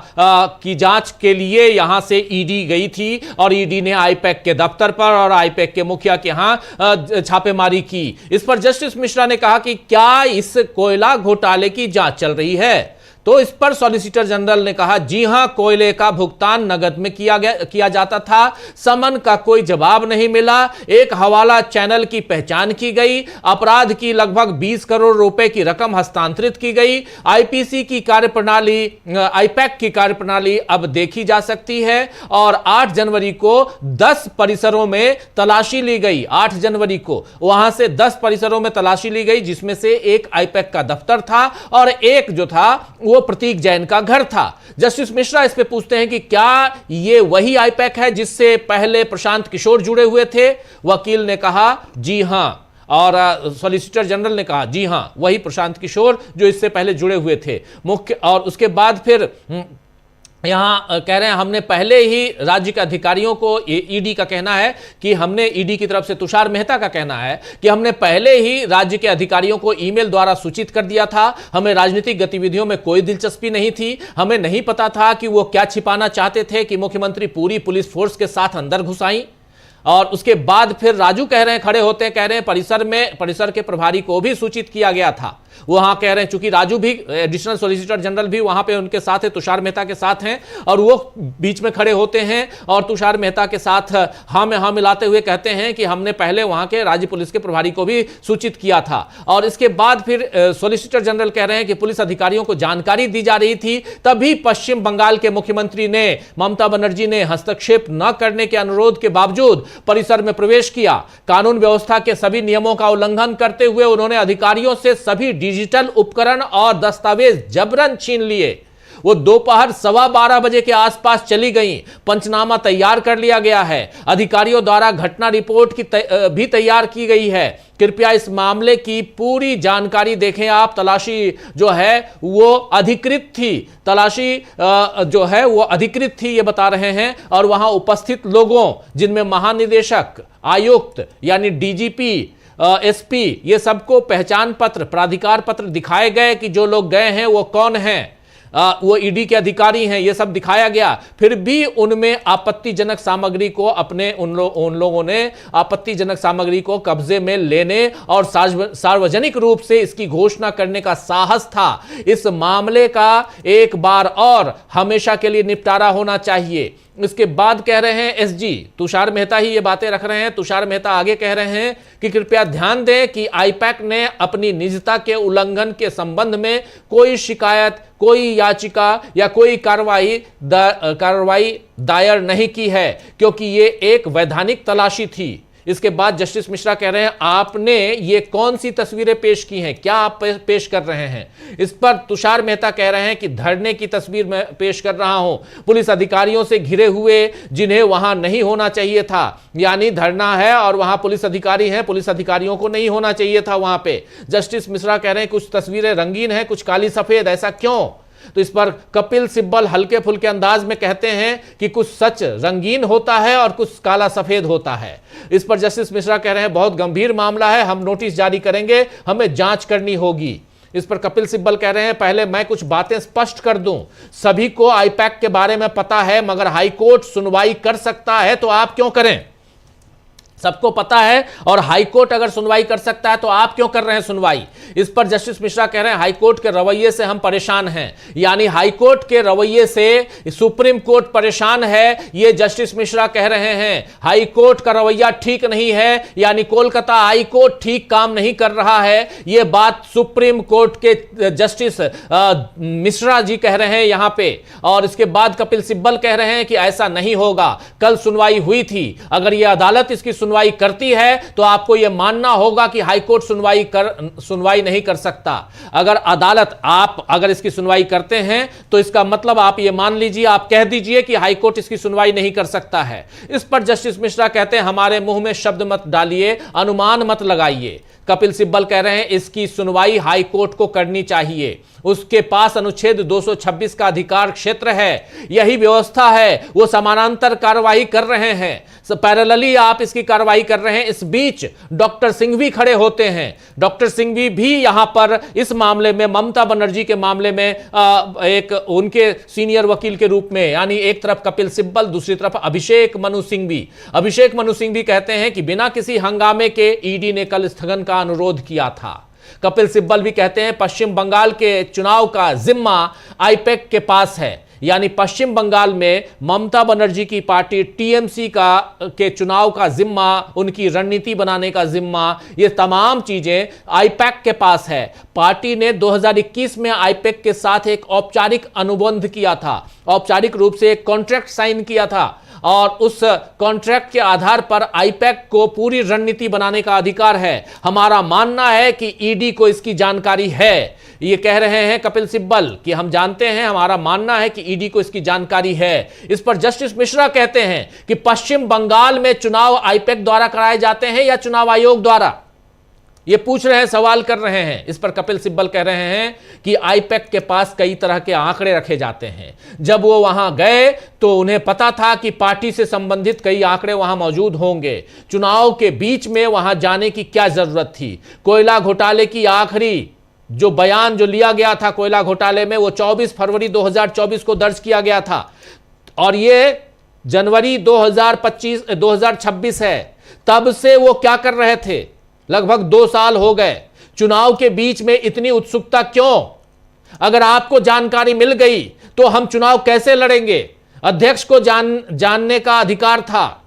की जांच के लिए यहां से ईडी गई थी और ईडी ने आईपैक के दफ्तर पर और आईपैक के मुखिया के यहां छापेमारी की। इस पर जस्टिस मिश्रा ने कहा कि क्या इस कोयला घोटाले की जांच चल रही है, तो इस पर सॉलिसिटर जनरल ने कहा जी हां, कोयले का भुगतान नगद में किया जाता था, समन का कोई जवाब नहीं मिला, एक हवाला चैनल की पहचान की गई, अपराध की लगभग 20 करोड़ रुपए की रकम हस्तांतरित की गई। आईपीसी की कार्यप्रणाली, आईपैक की कार्यप्रणाली अब देखी जा सकती है और 8 जनवरी को 10 परिसरों में तलाशी ली गई। 8 जनवरी को वहां से 10 परिसरों में तलाशी ली गई, जिसमें से एक आईपैक का दफ्तर था और एक जो था वो प्रतीक जैन का घर था। जस्टिस मिश्रा इस पे पूछते हैं कि क्या ये वही आईपैक है जिससे पहले प्रशांत किशोर जुड़े हुए थे। वकील ने कहा जी हां और सॉलिसिटर जनरल ने कहा जी हां, वही प्रशांत किशोर जो इससे पहले जुड़े हुए थे। मुख्य और उसके बाद फिर यहां कह रहे हैं हमने पहले ही राज्य के अधिकारियों को, ईडी का कहना है कि हमने, ईडी की तरफ से तुषार मेहता का कहना है कि हमने पहले ही राज्य के अधिकारियों को ईमेल द्वारा सूचित कर दिया था। हमें राजनीतिक गतिविधियों में कोई दिलचस्पी नहीं थी। हमें नहीं पता था कि वो क्या छिपाना चाहते थे कि मुख्यमंत्री पूरी पुलिस फोर्स के साथ अंदर घुस आई। और उसके बाद फिर राजू कह रहे हैं, खड़े होते कह रहे हैं परिसर के प्रभारी को भी सूचित किया गया था। वहां कह रहे हैं, चूंकि राजू भी एडिशनल सॉलिसिटर जनरल भी वहां पे उनके साथ है, तुषार मेहता के साथ हैं, और वो बीच में खड़े होते हैं और तुषार मेहता के साथ हाँ में हाँ मिलाते हुए कहते हैं कि हमने पहले वहां के राज्य पुलिस के प्रभारी को भी सूचित किया था। और इसके बाद फिर सॉलिसिटर जनरल कह रहे हैं कि पुलिस अधिकारियों को जानकारी दी जा रही थी, तभी पश्चिम बंगाल के मुख्यमंत्री ने, ममता बनर्जी ने हस्तक्षेप न करने के अनुरोध के बावजूद परिसर में प्रवेश किया। कानून व्यवस्था के सभी नियमों का उल्लंघन करते हुए उन्होंने अधिकारियों से सभी डिजिटल उपकरण और दस्तावेज जबरन छीन लिए। वो दोपहर 12:15 बजे के आसपास चली गई। पंचनामा तैयार कर लिया गया है, अधिकारियों द्वारा घटना रिपोर्ट भी तैयार की गई है। कृपया इस मामले की पूरी जानकारी देखें आप। तलाशी जो है वो अधिकृत थी, तलाशी जो है वो अधिकृत थी, ये बता रहे हैं। और वहां उपस्थित लोगों, जिनमें महानिदेशक, आयुक्त यानी डीजीपी, एसपी, ये सबको पहचान पत्र, प्राधिकार पत्र दिखाए गए कि जो लोग गए हैं वो कौन हैं, वो ईडी के अधिकारी हैं, ये सब दिखाया गया। फिर भी उनमें आपत्तिजनक सामग्री को उन लोगों ने आपत्तिजनक सामग्री को कब्जे में लेने और सार्वजनिक रूप से इसकी घोषणा करने का साहस था। इस मामले का एक बार और हमेशा के लिए निपटारा होना चाहिए। इसके बाद कह रहे हैं एसजी तुषार मेहता ही ये बातें रख रहे हैं। तुषार मेहता आगे कह रहे हैं कि कृपया ध्यान दें कि आईपैक ने अपनी निजता के उल्लंघन के संबंध में कोई शिकायत, कोई याचिका या कोई कार्रवाई दायर नहीं की है, क्योंकि ये एक वैधानिक तलाशी थी। इसके बाद जस्टिस मिश्रा कह रहे हैं, आपने ये कौन सी तस्वीरें पेश की हैं, क्या आप पेश कर रहे हैं? इस पर तुषार मेहता कह रहे हैं कि धरने की तस्वीर मैं पेश कर रहा हूं, पुलिस अधिकारियों से घिरे हुए, जिन्हें वहां नहीं होना चाहिए था। यानी धरना है और वहां पुलिस अधिकारी हैं, पुलिस अधिकारियों को नहीं होना चाहिए था वहां पे। जस्टिस मिश्रा कह रहे हैं कुछ तस्वीरें रंगीन हैं, कुछ काली सफेद, ऐसा क्यों? तो इस पर कपिल सिब्बल हल्के फुल्के अंदाज में कहते हैं कि कुछ सच रंगीन होता है और कुछ काला सफेद होता है। इस पर जस्टिस मिश्रा कह रहे हैं बहुत गंभीर मामला है, हम नोटिस जारी करेंगे, हमें जांच करनी होगी। इस पर कपिल सिब्बल कह रहे हैं, पहले मैं कुछ बातें स्पष्ट कर दूं, सभी को आईपैक के बारे में पता है, मगर हाईकोर्ट सुनवाई कर सकता है तो आप क्यों करें? सबको पता है, और हाईकोर्ट अगर सुनवाई कर सकता है तो आप क्यों कर रहे हैं सुनवाई? इस पर जस्टिस मिश्रा कह रहे हैं, हाईकोर्ट के रवैये से हम परेशान हैं। यानी हाईकोर्ट के रवैये से सुप्रीम कोर्ट परेशान है, ये जस्टिस मिश्रा कह रहे हैं। हाईकोर्ट का रवैया ठीक नहीं है, यानी कोलकाता हाईकोर्ट ठीक काम नहीं कर रहा है, ये बात सुप्रीम कोर्ट के जस्टिस मिश्रा जी कह रहे हैं यहां पे। और इसके बाद कपिल सिब्बल कह रहे हैं कि ऐसा नहीं होगा, कल सुनवाई हुई थी, अगर यह अदालत इसकी सुनवाई करती है तो आपको यह मानना होगा कि हाईकोर्ट सुनवाई नहीं कर सकता। अगर अदालत अगर इसकी सुनवाई करते हैं तो इसका मतलब आप यह मान लीजिए, आप कह दीजिए कि हाईकोर्ट इसकी सुनवाई नहीं कर सकता है। इस पर जस्टिस मिश्रा कहते हैं, हमारे मुंह में शब्द मत डालिए, अनुमान मत लगाइए। कपिल सिब्बल कह रहे हैं, इसकी सुनवाई हाईकोर्ट को करनी चाहिए, उसके पास अनुच्छेद 226 का अधिकार क्षेत्र है, यही व्यवस्था है, वो समानांतर कार्रवाई कर रहे हैं, पैरेलली आप इसकी कार्रवाई कर रहे हैं। इस बीच डॉक्टर सिंघवी खड़े होते हैं। डॉक्टर सिंघवी भी यहां पर इस मामले में, ममता बनर्जी के मामले में एक उनके सीनियर वकील के रूप में, यानी एक तरफ कपिल सिब्बल, दूसरी तरफ अभिषेक मनु सिंघवी कहते हैं कि बिना किसी हंगामे के ईडी ने कल स्थगन का अनुरोध किया था। कपिल सिब्बल भी कहते हैं, पश्चिम बंगाल के चुनाव का जिम्मा आईपैक के पास है, यानी पश्चिम बंगाल में ममता बनर्जी की पार्टी टीएमसी के चुनाव का जिम्मा, उनकी रणनीति बनाने का जिम्मा, ये तमाम चीजें आईपैक के पास है। पार्टी ने 2021 में आईपैक के साथ एक औपचारिक अनुबंध किया था, औपचारिक रूप से एक कॉन्ट्रैक्ट साइन किया था, और उस कॉन्ट्रैक्ट के आधार पर आईपैक को पूरी रणनीति बनाने का अधिकार है। हमारा मानना है कि ईडी को इसकी जानकारी है, ये कह रहे हैं कपिल सिब्बल कि हम जानते हैं, हमारा मानना है कि ईडी को इसकी जानकारी है। इस पर जस्टिस मिश्रा कहते हैं कि पश्चिम बंगाल में चुनाव आईपैक द्वारा कराए जाते हैं या चुनाव आयोग द्वारा, ये पूछ रहे हैं, सवाल कर रहे हैं। इस पर कपिल सिब्बल कह रहे हैं कि आईपैक के पास कई तरह के आंकड़े रखे जाते हैं, जब वो वहां गए तो उन्हें पता था कि पार्टी से संबंधित कई आंकड़े वहां मौजूद होंगे। चुनाव के बीच में वहां जाने की क्या जरूरत थी? कोयला घोटाले की आखिरी जो बयान जो लिया गया था कोयला घोटाले में, वो 24 फरवरी 2024 को दर्ज किया गया था, और ये जनवरी 2026 है। तब से वो क्या कर रहे थे? लगभग 2 साल हो गए। चुनाव के बीच में इतनी उत्सुकता क्यों? अगर आपको जानकारी मिल गई तो हम चुनाव कैसे लड़ेंगे? अध्यक्ष को जानने का अधिकार था,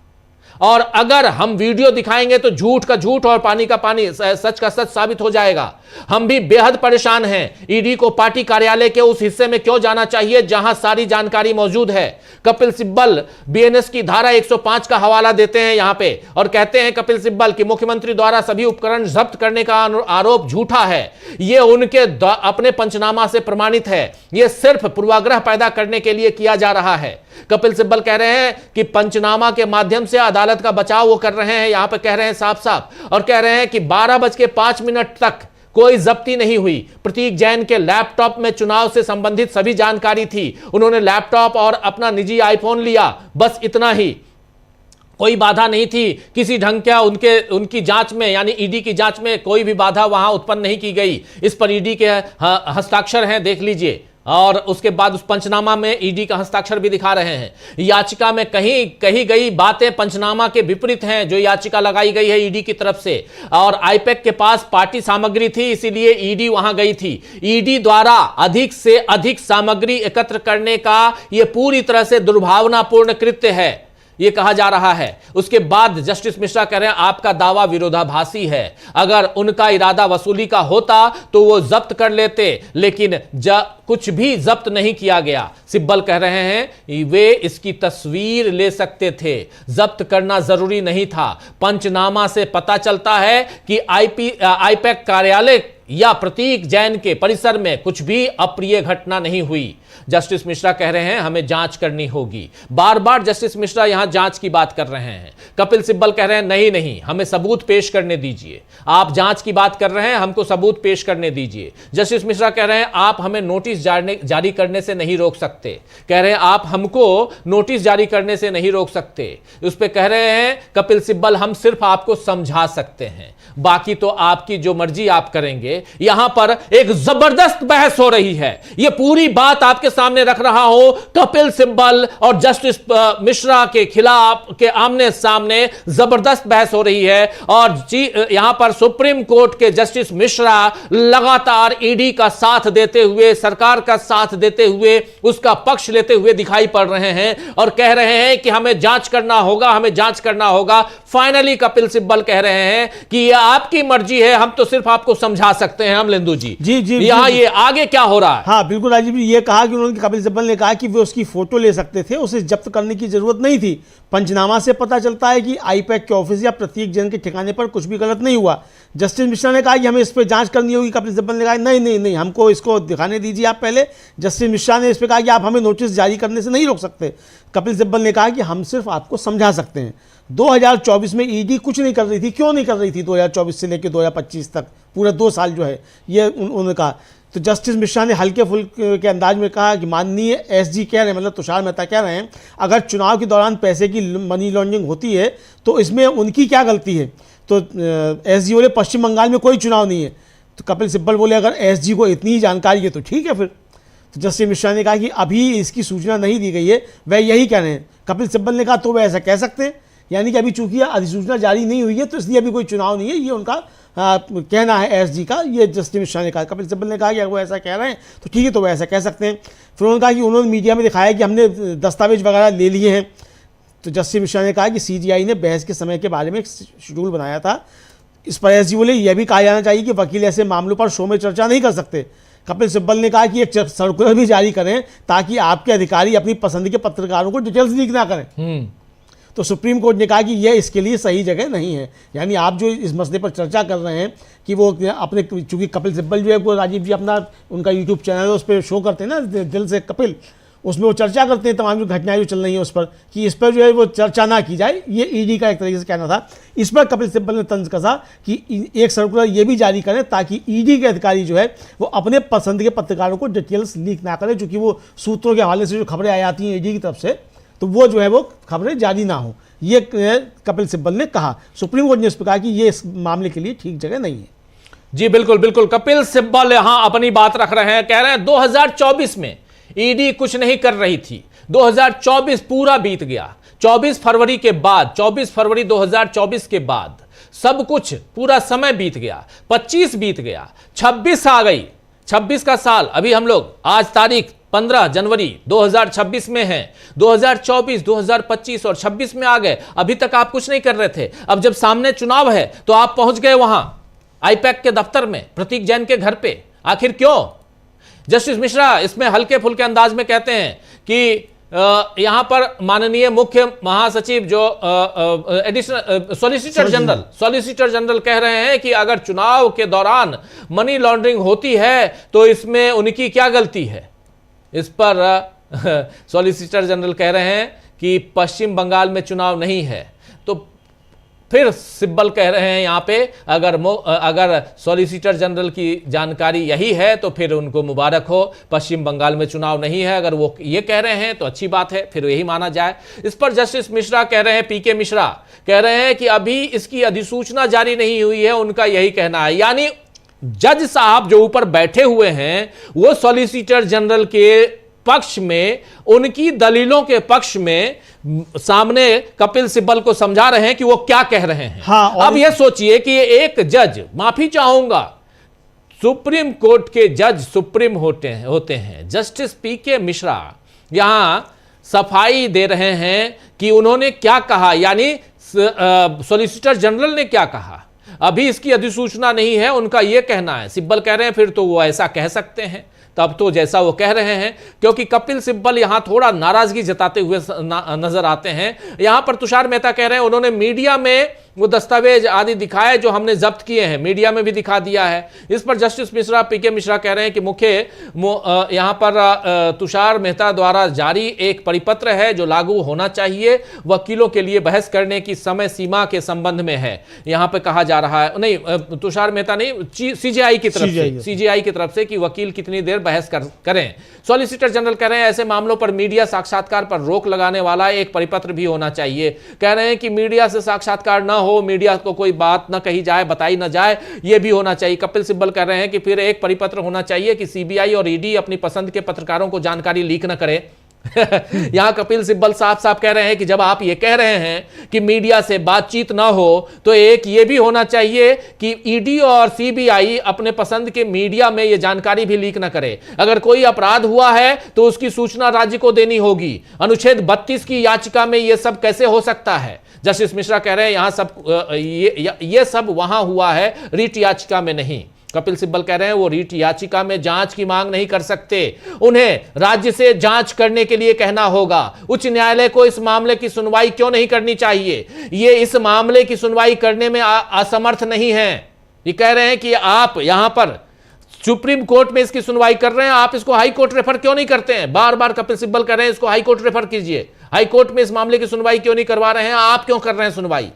और अगर हम वीडियो दिखाएंगे तो झूठ का झूठ और पानी का पानी, सच का सच साबित हो जाएगा। हम भी बेहद परेशान हैं। ईडी को पार्टी कार्यालय के उस हिस्से में क्यों जाना चाहिए जहां सारी जानकारी मौजूद है? कपिल सिब्बल बीएनएस की धारा 105 का हवाला देते हैं यहां पे, और कहते हैं कपिल सिब्बल कि मुख्यमंत्री द्वारा सभी उपकरण जब्त करने का आरोप झूठा है। यह उनके अपने पंचनामा से प्रमाणित है। यह सिर्फ पूर्वाग्रह पैदा करने के लिए किया जा रहा है। कपिल सिब्बल कह रहे हैं कि पंचनामा के माध्यम से अदालत का बचाव वो कर रहे हैं, यहां पे कह रहे हैं साफ साफ, और कह रहे हैं कि 12:05 तक कोई जब्ती नहीं हुई। प्रतीक जैन के लैपटॉप में चुनाव से संबंधित सभी जानकारी थी। उन्होंने लैपटॉप और अपना निजी आईफोन लिया, बस इतना ही। कोई बाधा नहीं थी किसी ढंग का उनकी जांच में, यानी ईडी की जांच में कोई भी बाधा वहां उत्पन्न नहीं की गई। इस पर ईडी के हस्ताक्षर हैं, देख लीजिए। और उसके बाद उस पंचनामा में ईडी का हस्ताक्षर भी दिखा रहे हैं। याचिका में कही गई बातें पंचनामा के विपरीत हैं, जो याचिका लगाई गई है ईडी की तरफ से। और आईपैक के पास पार्टी सामग्री थी, इसीलिए ईडी वहां गई थी। ईडी द्वारा अधिक से अधिक सामग्री एकत्र करने का यह पूरी तरह से दुर्भावनापूर्ण कृत्य है, यह कहा जा रहा है। उसके बाद जस्टिस मिश्रा कह रहे हैं आपका दावा विरोधाभासी है। अगर उनका इरादा वसूली का होता तो वो जब्त कर लेते, लेकिन कुछ भी जब्त नहीं किया गया। सिब्बल कह रहे हैं वे इसकी तस्वीर ले सकते थे, जब्त करना जरूरी नहीं था। पंचनामा से पता चलता है कि आईपैक कार्यालय या प्रतीक जैन के परिसर में कुछ भी अप्रिय घटना नहीं हुई। जस्टिस मिश्रा कह रहे हैं हमें जांच करनी होगी। बार बार जस्टिस मिश्रा यहां जांच की बात कर रहे हैं। कपिल सिब्बल कह रहे हैं नहीं नहीं, हमें सबूत पेश करने दीजिए। आप जांच की बात कर रहे हैं, हमको सबूत पेश करने दीजिए। जस्टिस मिश्रा कह रहे हैं आप हमें नोटिस जारी करने से नहीं रोक सकते। कह रहे हैं आप हमको नोटिस जारी करने से नहीं रोक सकते। उस पर कह रहे हैं कपिल सिब्बल हम सिर्फ आपको समझा सकते हैं, बाकी तो आपकी जो मर्जी आप करेंगे। यहां पर एक जबरदस्त बहस हो रही है। यह पूरी बात आपके सामने रख रहा हूं। कपिल सिब्बल और जस्टिस मिश्रा के खिलाफ के आमने सामने जबरदस्त बहस हो रही है। और यहां पर सुप्रीम कोर्ट के जस्टिस मिश्रा लगातार ईडी का साथ देते हुए, सरकार का साथ देते हुए, उसका पक्ष लेते हुए दिखाई पड़ रहे हैं और कह रहे हैं कि हमें जांच करना होगा, हमें जांच करना होगा। फाइनली कपिल सिब्बल कह रहे हैं कि यह आपकी मर्जी है, हम तो सिर्फ आपको समझा सकते हैं। हम लेंदू जी यहां ये आगे क्या हो रहा है? हाँ बिल्कुल राजीव जी, ये कहा कि उन्होंने, कपिल सिब्बल ने कहा कि वे उसकी फोटो ले सकते थे, उसे जब्त करने की जरूरत नहीं थी। पंचनामा से पता चलता है कि आईपैक के ऑफिस या प्रतीक जैन के ठिकाने पर कुछ भी गलत नहीं हुआ। जस्टिस मिश्रा ने कहा कि हमें इस पर जांच करनी होगी। कपिल सिब्बल ने कहा नहीं नहीं नहीं, हमको इसको दिखाने दीजिए आप पहले। जस्टिस मिश्रा ने इस पर कहा कि आप हमें नोटिस जारी करने से नहीं रोक सकते। कपिल सिब्बल ने कहा कि हम सिर्फ आपको समझा सकते हैं। 2024 में ईडी कुछ नहीं कर रही थी। क्यों नहीं कर रही थी 2024 से लेकर 2025 तक, पूरा 2 साल जो है, ये उन्होंने कहा। तो जस्टिस मिश्रा ने हल्के फुल्के के अंदाज में कहा कि माननीय एसजी कह रहे हैं, मतलब तुषार मेहता कह रहे हैं, अगर चुनाव के दौरान पैसे की मनी लॉन्ड्रिंग होती है तो इसमें उनकी क्या गलती है? तो एसजी बोले पश्चिम बंगाल में कोई चुनाव नहीं है। तो कपिल सिब्बल बोले अगर एसजी को इतनी जानकारी है तो ठीक है फिर। तो जस्टिस मिश्रा ने कहा कि अभी इसकी सूचना नहीं दी गई है, वह यही कह रहे हैं। कपिल सिब्बल ने कहा तो वह ऐसा कह सकते हैं, यानी कि अभी चूंकि अधिसूचना जारी नहीं हुई है तो इसलिए अभी कोई चुनाव नहीं है, ये उनका कहना है एसजी का। ये जस्टिस मिश्रा ने कहा। कपिल सिब्बल ने कहा कि अगर वो ऐसा कह रहे हैं तो ठीक है, तो वो ऐसा कह सकते हैं। फिर उन्होंने कहा कि उन्होंने मीडिया में दिखाया कि हमने दस्तावेज वगैरह ले लिए हैं। तो जस्टिस मिश्रा ने कहा कि सीजीआई ने बहस के समय के बारे में एक शेड्यूल बनाया था। इस पर एसजी बोले यह भी कहा जाना चाहिए कि वकील ऐसे मामलों पर शो में चर्चा नहीं कर सकते। कपिल सिब्बल ने कहा कि एक सर्कुलर भी जारी करें ताकि आपके अधिकारी अपनी पसंद के पत्रकारों को डिटेल्स लीक ना करें। तो सुप्रीम कोर्ट ने कहा कि यह इसके लिए सही जगह नहीं है। यानी आप जो इस मसले पर चर्चा कर रहे हैं कि वो अपने, चूंकि कपिल सिब्बल जो है वो राजीव जी अपना उनका यूट्यूब चैनल है उस पर शो करते हैं ना, दिल से कपिल, उसमें वो चर्चा करते हैं तमाम जो घटनाएं जो चल रही हैं उस पर, कि इस पर जो है वो चर्चा ना की जाए। ये ईडी का एक तरीके से कहना था। इस पर कपिल सिब्बल ने तंज कसा कि एक सर्कुलर ये भी जारी करें ताकि ईडी के अधिकारी जो है वो अपने पसंद के पत्रकारों को डिटेल्स लीक ना करें, चूँकि वो सूत्रों के हवाले से जो खबरें आई आती हैं ईडी की तरफ से, तो वो जो है वो खबरें जारी ना हो। ये कपिल सिब्बल ने कहा। सुप्रीम कोर्ट ने इस पर कहा कि ये इस मामले के लिए ठीक जगह नहीं है। जी बिल्कुल बिल्कुल, कपिल सिब्बल यहां अपनी बात रख रहे हैं। कह रहे हैं 2024 में ईडी कुछ नहीं कर रही थी। 2024 पूरा बीत गया। 24 फरवरी के बाद, 24 फरवरी 2024 के बाद सब कुछ, पूरा समय बीत गया, 25 बीत गया, 26 आ गई, 26 का साल, अभी हम लोग आज तारीख 15 जनवरी 2026 में है, 2024, 2025 और 26 में आ गए, अभी तक आप कुछ नहीं कर रहे थे। अब जब सामने चुनाव है तो आप पहुंच गए वहां आईपैक के दफ्तर में, प्रतीक जैन के घर पे। आखिर क्यों? जस्टिस मिश्रा इसमें हल्के फुल्के अंदाज में कहते हैं कि यहां पर माननीय मुख्य महासचिव जो एडिशनल सॉलिसिटर जनरल कह रहे हैं कि अगर चुनाव के दौरान मनी लॉन्ड्रिंग होती है तो इसमें उनकी क्या गलती है। इस पर सॉलिसिटर जनरल कह रहे हैं कि पश्चिम बंगाल में चुनाव नहीं है। तो फिर सिब्बल कह रहे हैं यहां पे अगर सॉलिसिटर जनरल की जानकारी यही है तो फिर उनको मुबारक हो, पश्चिम बंगाल में चुनाव नहीं है। अगर वो ये कह रहे हैं तो अच्छी बात है, फिर यही माना जाए। इस पर जस्टिस मिश्रा कह रहे हैं, पीके मिश्रा कह रहे हैं कि अभी इसकी अधिसूचना जारी नहीं हुई है, उनका यही कहना है। यानी जज साहब जो ऊपर बैठे हुए हैं वो सॉलिसिटर जनरल के पक्ष में, उनकी दलीलों के पक्ष में सामने कपिल सिब्बल को समझा रहे हैं कि वो क्या कह रहे हैं। हाँ, अब ये सोचिए कि एक जज, माफी चाहूंगा, सुप्रीम कोर्ट के जज सुप्रीम होते हैं, जस्टिस पीके मिश्रा यहां सफाई दे रहे हैं कि उन्होंने क्या कहा, यानी सॉलिसिटर जनरल ने क्या कहा। अभी इसकी अधिसूचना नहीं है, उनका यह कहना है। सिब्बल कह रहे हैं फिर तो वो ऐसा कह सकते हैं, तब तो जैसा वो कह रहे हैं, क्योंकि कपिल सिब्बल यहां थोड़ा नाराजगी जताते हुए नजर आते हैं। यहां पर तुषार मेहता कह रहे हैं उन्होंने मीडिया में वो दस्तावेज आदि दिखाए जो हमने जब्त किए हैं, मीडिया में भी दिखा दिया है। इस पर जस्टिस मिश्रा, पीके मिश्रा कह रहे हैं कि मुख्य यहां पर तुषार मेहता द्वारा जारी एक परिपत्र है जो लागू होना चाहिए, वकीलों के लिए बहस करने की समय सीमा के संबंध में है। यहां पे कहा जा रहा है, नहीं तुषार मेहता नहीं, सीजेआई की तरफ से कि वकील कितनी देर बहस करें। सॉलिसिटर जनरल कह रहे हैं ऐसे मामलों पर मीडिया साक्षात्कार पर रोक लगाने वाला एक परिपत्र भी होना चाहिए। कह रहे हैं कि मीडिया से साक्षात्कार ना हो, मीडिया को कोई बात ना कही जाए, बताई ना जाए, यह भी होना चाहिए। कपिल सिब्बल कह रहे हैं कि फिर एक परिपत्र होना चाहिए कि सीबीआई और ईडी अपनी पसंद के पत्रकारों को जानकारी लीक ना करे। यहां कपिल सिब्बल साफ साफ कह रहे हैं कि जब आप ये कह रहे हैं कि मीडिया से बातचीत ना हो तो एक ये भी होना चाहिए कि ईडी और सीबीआई अपने पसंद के मीडिया में ये जानकारी भी लीक ना करे। अगर कोई अपराध हुआ है तो उसकी सूचना राज्य को देनी होगी। अनुच्छेद 32 की याचिका में यह सब कैसे हो सकता है? जस्टिस मिश्रा कह रहे हैं यहां सब ये सब वहां हुआ है, रीट याचिका में नहीं। कपिल सिब्बल कह रहे हैं वो रीट याचिका में जांच की मांग नहीं कर सकते, उन्हें राज्य से जांच करने के लिए कहना होगा। उच्च न्यायालय को इस मामले की सुनवाई क्यों नहीं करनी चाहिए? ये इस मामले की सुनवाई करने में असमर्थ नहीं है। ये कह रहे हैं कि आप यहां पर सुप्रीम कोर्ट में इसकी सुनवाई कर रहे हैं, आप इसको हाई कोर्ट रेफर क्यों नहीं करते हैं? बार बार कपिल सिब्बल कह रहे हैं इसको हाई कोर्ट रेफर कीजिए, हाई कोर्ट में इस मामले की सुनवाई क्यों नहीं करवा रहे हैं? आप क्यों कर रहे हैं सुनवाई?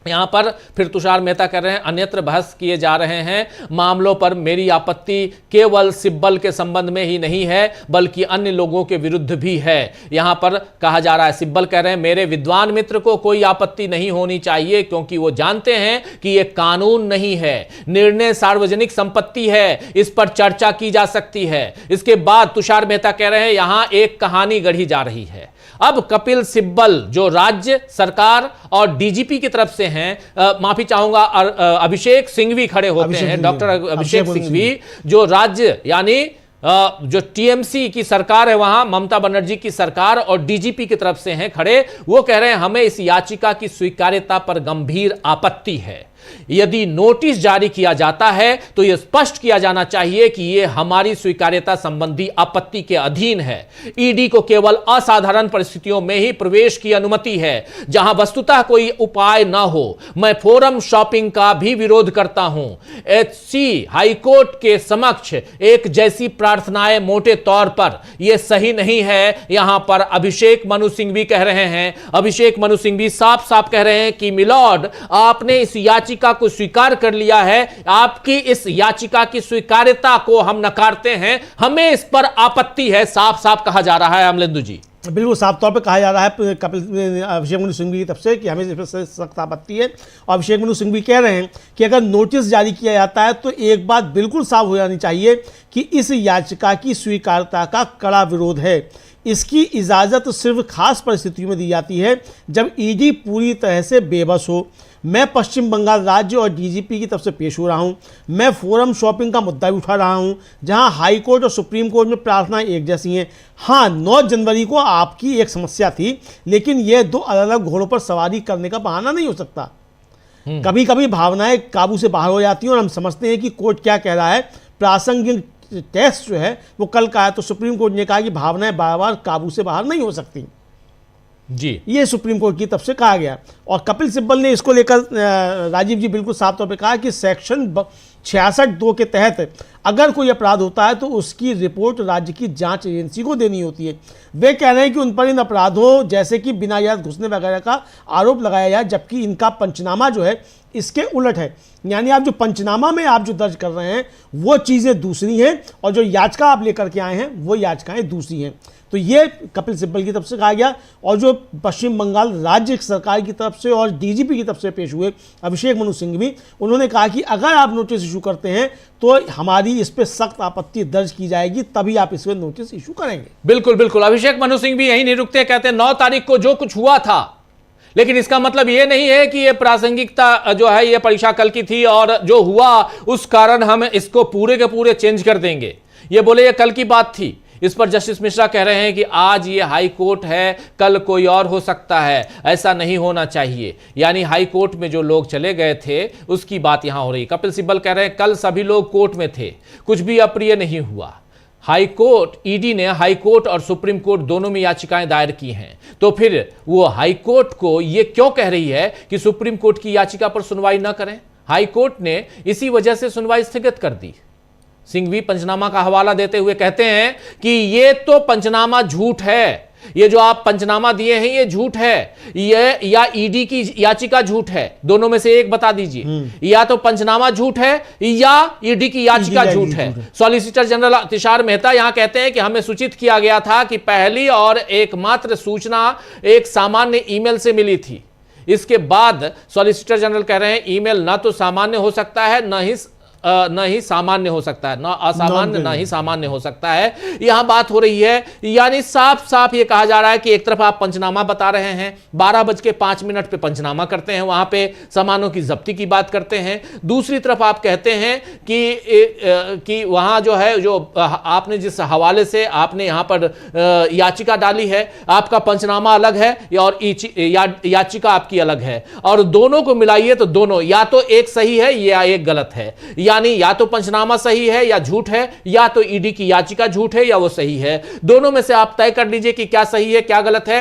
यहां पर फिर तुषार मेहता कर रहे हैं अन्यत्र बहस किए जा रहे हैं मामलों पर। मेरी आपत्ति केवल सिब्बल के संबंध में ही नहीं है बल्कि अन्य लोगों के विरुद्ध भी है। यहां पर कहा जा रहा है, सिब्बल कह रहे हैं मेरे विद्वान मित्र को कोई आपत्ति नहीं होनी चाहिए क्योंकि वो जानते हैं कि यह कानून नहीं है, निर्णय सार्वजनिक संपत्ति है, इस पर चर्चा की जा सकती है। इसके बाद तुषार मेहता कह रहे हैं यहां एक कहानी गढ़ी जा रही है। अब कपिल सिब्बल जो राज्य सरकार और डीजीपी की तरफ से हैं, माफी चाहूंगा, अभिषेक सिंघवी खड़े होते हैं, डॉक्टर अभिषेक सिंघवी जो राज्य यानी जो टीएमसी की सरकार है वहां ममता बनर्जी की सरकार और डीजीपी की तरफ से हैं खड़े। वो कह रहे हैं हमें इस याचिका की स्वीकार्यता पर गंभीर आपत्ति है। यदि नोटिस जारी किया जाता है तो यह स्पष्ट किया जाना चाहिए कि यह हमारी स्वीकार्यता संबंधी आपत्ति के अधीन है। ईडी को केवल असाधारण परिस्थितियों में ही प्रवेश की अनुमति है जहां वस्तुतः कोई उपाय ना हो। मैं फोरम शॉपिंग का भी विरोध करता हूं। एचसी हाईकोर्ट के समक्ष एक जैसी प्रार्थनाएं मोटे तौर पर यह सही नहीं है। यहां पर अभिषेक मनु सिंघवी कह रहे हैं, अभिषेक मनु सिंघवी साफ साफ कह रहे हैं कि मिलॉर्ड आपने इस याचिका को स्वीकार कर लिया है, आपकी इस याचिका की स्वीकार्यता को हम नकारते हैं, हमें इस पर आपत्ति है। साफ साफ कहा जा रहा है अमलेंदु जी। बिल्कुल साफ तौर पे कहा जा रहा है कपिल अभिषेक मनु सिंघवी की तरफ से कि हमें इस पर सख्त आपत्ति है। और अभिषेक मनु सिंघवी कह रहे हैं कि अगर नोटिस जारी किया जाता है तो एक बात बिल्कुल साफ हो जानी चाहिए कि इस याचिका की स्वीकार्यता का कड़ा विरोध है। इसकी इजाज़त सिर्फ खास परिस्थितियों में दी जाती है जब ईडी पूरी तरह से बेबस हो। मैं पश्चिम बंगाल राज्य और डीजीपी की तरफ से पेश हो रहा हूं। मैं फोरम शॉपिंग का मुद्दा भी उठा रहा हूं, जहां हाई कोर्ट और सुप्रीम कोर्ट में प्रार्थनाएं एक जैसी हैं। हाँ, 9 जनवरी को आपकी एक समस्या थी, लेकिन यह 2 अलग अलग घोड़ों पर सवारी करने का बहाना नहीं हो सकता। कभी कभी भावनाएं काबू से बाहर हो जाती हैं और हम समझते हैं कि कोर्ट क्या कह रहा है। प्रासंगिक टेस्ट जो है वो कल का है, तो सुप्रीम कोर्ट ने कहा कि भावनाएं बार बार काबू से बाहर नहीं हो सकती जी, ये सुप्रीम कोर्ट की तरफ से कहा गया। और कपिल सिब्बल ने इसको लेकर राजीव जी बिल्कुल साफ तौर पे कहा कि सेक्शन 66(2) के तहत अगर कोई अपराध होता है तो उसकी रिपोर्ट राज्य की जांच एजेंसी को देनी होती है। वे कह रहे हैं कि उन पर इन अपराधों जैसे कि बिना इजाजत घुसने वगैरह का आरोप लगाया जाए, जबकि इनका पंचनामा जो है इसके उलट है। यानी आप जो पंचनामा में आप जो दर्ज कर रहे हैं वो चीज़ें दूसरी हैं और जो याचिका आप लेकर के आए हैं वो याचिकाएं दूसरी हैं। तो ये कपिल सिब्बल की तरफ से कहा गया। और जो पश्चिम बंगाल राज्य सरकार की तरफ से और डीजीपी की तरफ से पेश हुए अभिषेक मनु सिंघवी, उन्होंने कहा कि अगर आप नोटिस इशू करते हैं तो हमारी इस पर सख्त आपत्ति दर्ज की जाएगी, तभी आप इस पर नोटिस इशू करेंगे। बिल्कुल बिल्कुल। अभिषेक मनु सिंघवी यही नहीं रुकते, कहते हैं 9 तारीख को जो कुछ हुआ था, लेकिन इसका मतलब यह नहीं है कि यह प्रासंगिकता जो है यह परीक्षा कल की थी और जो हुआ उस कारण हम इसको पूरे के पूरे चेंज कर देंगे। ये बोले ये कल की बात थी। इस पर जस्टिस मिश्रा कह रहे हैं कि आज ये हाई कोर्ट है, कल कोई और हो सकता है, ऐसा नहीं होना चाहिए। यानी हाई कोर्ट में जो लोग चले गए थे उसकी बात यहां हो रही। कपिल सिब्बल कह रहे हैं कल सभी लोग कोर्ट में थे, कुछ भी अप्रिय नहीं हुआ। हाई कोर्ट, ईडी ने हाई कोर्ट और सुप्रीम कोर्ट दोनों में याचिकाएं दायर की हैं, तो फिर वो हाई कोर्ट को ये क्यों कह रही है कि सुप्रीम कोर्ट की याचिका पर सुनवाई न करें? हाई कोर्ट ने इसी वजह से सुनवाई स्थगित कर दी। सिंघवी पंचनामा का हवाला देते हुए कहते हैं कि ये तो पंचनामा झूठ है, ये जो आप पंचनामा दिए हैं ये झूठ है, ये या ईडी की याचिका झूठ है, दोनों में से एक बता दीजिए। या तो पंचनामा झूठ है या ईडी की याचिका झूठ है। सॉलिसिटर जनरल तुषार मेहता यहां कहते हैं कि हमें सूचित किया गया था कि पहली और एकमात्र सूचना एक सामान्य ईमेल से मिली थी। इसके बाद सॉलिसिटर जनरल कह रहे हैं ईमेल ना तो सामान्य हो सकता है न ही सामान्य हो सकता है, ना असामान्य ना ही सामान्य हो सकता है। यहां बात हो रही है, यानी साफ साफ यह कहा जा रहा है कि एक तरफ आप पंचनामा बता रहे हैं, 12:05 पे पंचनामा करते हैं, वहां पे सामानों की जब्ती की बात करते हैं। दूसरी तरफ आप कहते हैं कि वहां जो है, जो आपने जिस हवाले से आपने यहां पर याचिका डाली है, आपका पंचनामा अलग है और याचिका आपकी अलग है, और दोनों को मिलाइए तो दोनों या तो एक सही है या एक गलत है। यानी या तो पंचनामा सही है या झूठ है, या तो ईडी की याचिका झूठ है या वो सही है। दोनों में से आप तय कर लीजिए कि क्या सही है क्या गलत है।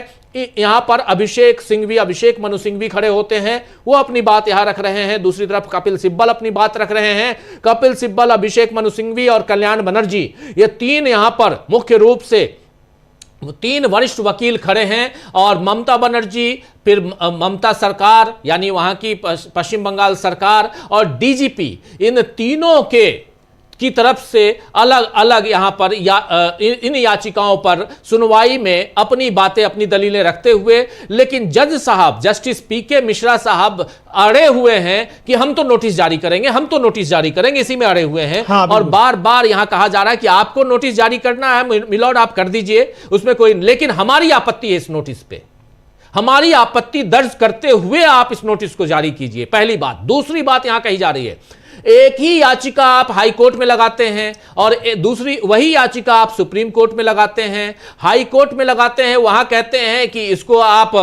यहां पर अभिषेक मनु सिंघवी खड़े होते हैं, वो अपनी बात यहां रख रहे हैं। दूसरी तरफ कपिल सिब्बल अपनी बात रख रहे हैं। कपिल सिब्बल, अभिषेक मनु सिंघवी और कल्याण बनर्जी, ये तीन यहां पर मुख्य रूप से 3 वरिष्ठ वकील खड़े हैं। और ममता बनर्जी, फिर ममता सरकार यानी वहां की पश्चिम बंगाल सरकार और डीजीपी, इन तीनों की तरफ से अलग अलग यहां पर इन याचिकाओं पर सुनवाई में अपनी बातें, अपनी दलीलें रखते हुए, लेकिन जज साहब, जस्टिस पीके मिश्रा साहब अड़े हुए हैं कि हम तो नोटिस जारी करेंगे, हम तो नोटिस जारी करेंगे, इसी में अड़े हुए हैं। हाँ, और बार बार यहां कहा जा रहा है कि आपको नोटिस जारी करना है मिलॉर्ड, आप कर दीजिए, उसमें कोई, लेकिन हमारी आपत्ति है इस नोटिस पे, हमारी आपत्ति दर्ज करते हुए आप इस नोटिस को जारी कीजिए। पहली बात। दूसरी बात यहां कही जा रही है, एक ही याचिका आप हाई कोर्ट में लगाते हैं और दूसरी वही याचिका आप सुप्रीम कोर्ट में लगाते हैं। हाई कोर्ट में लगाते हैं, वहां कहते हैं कि इसको आप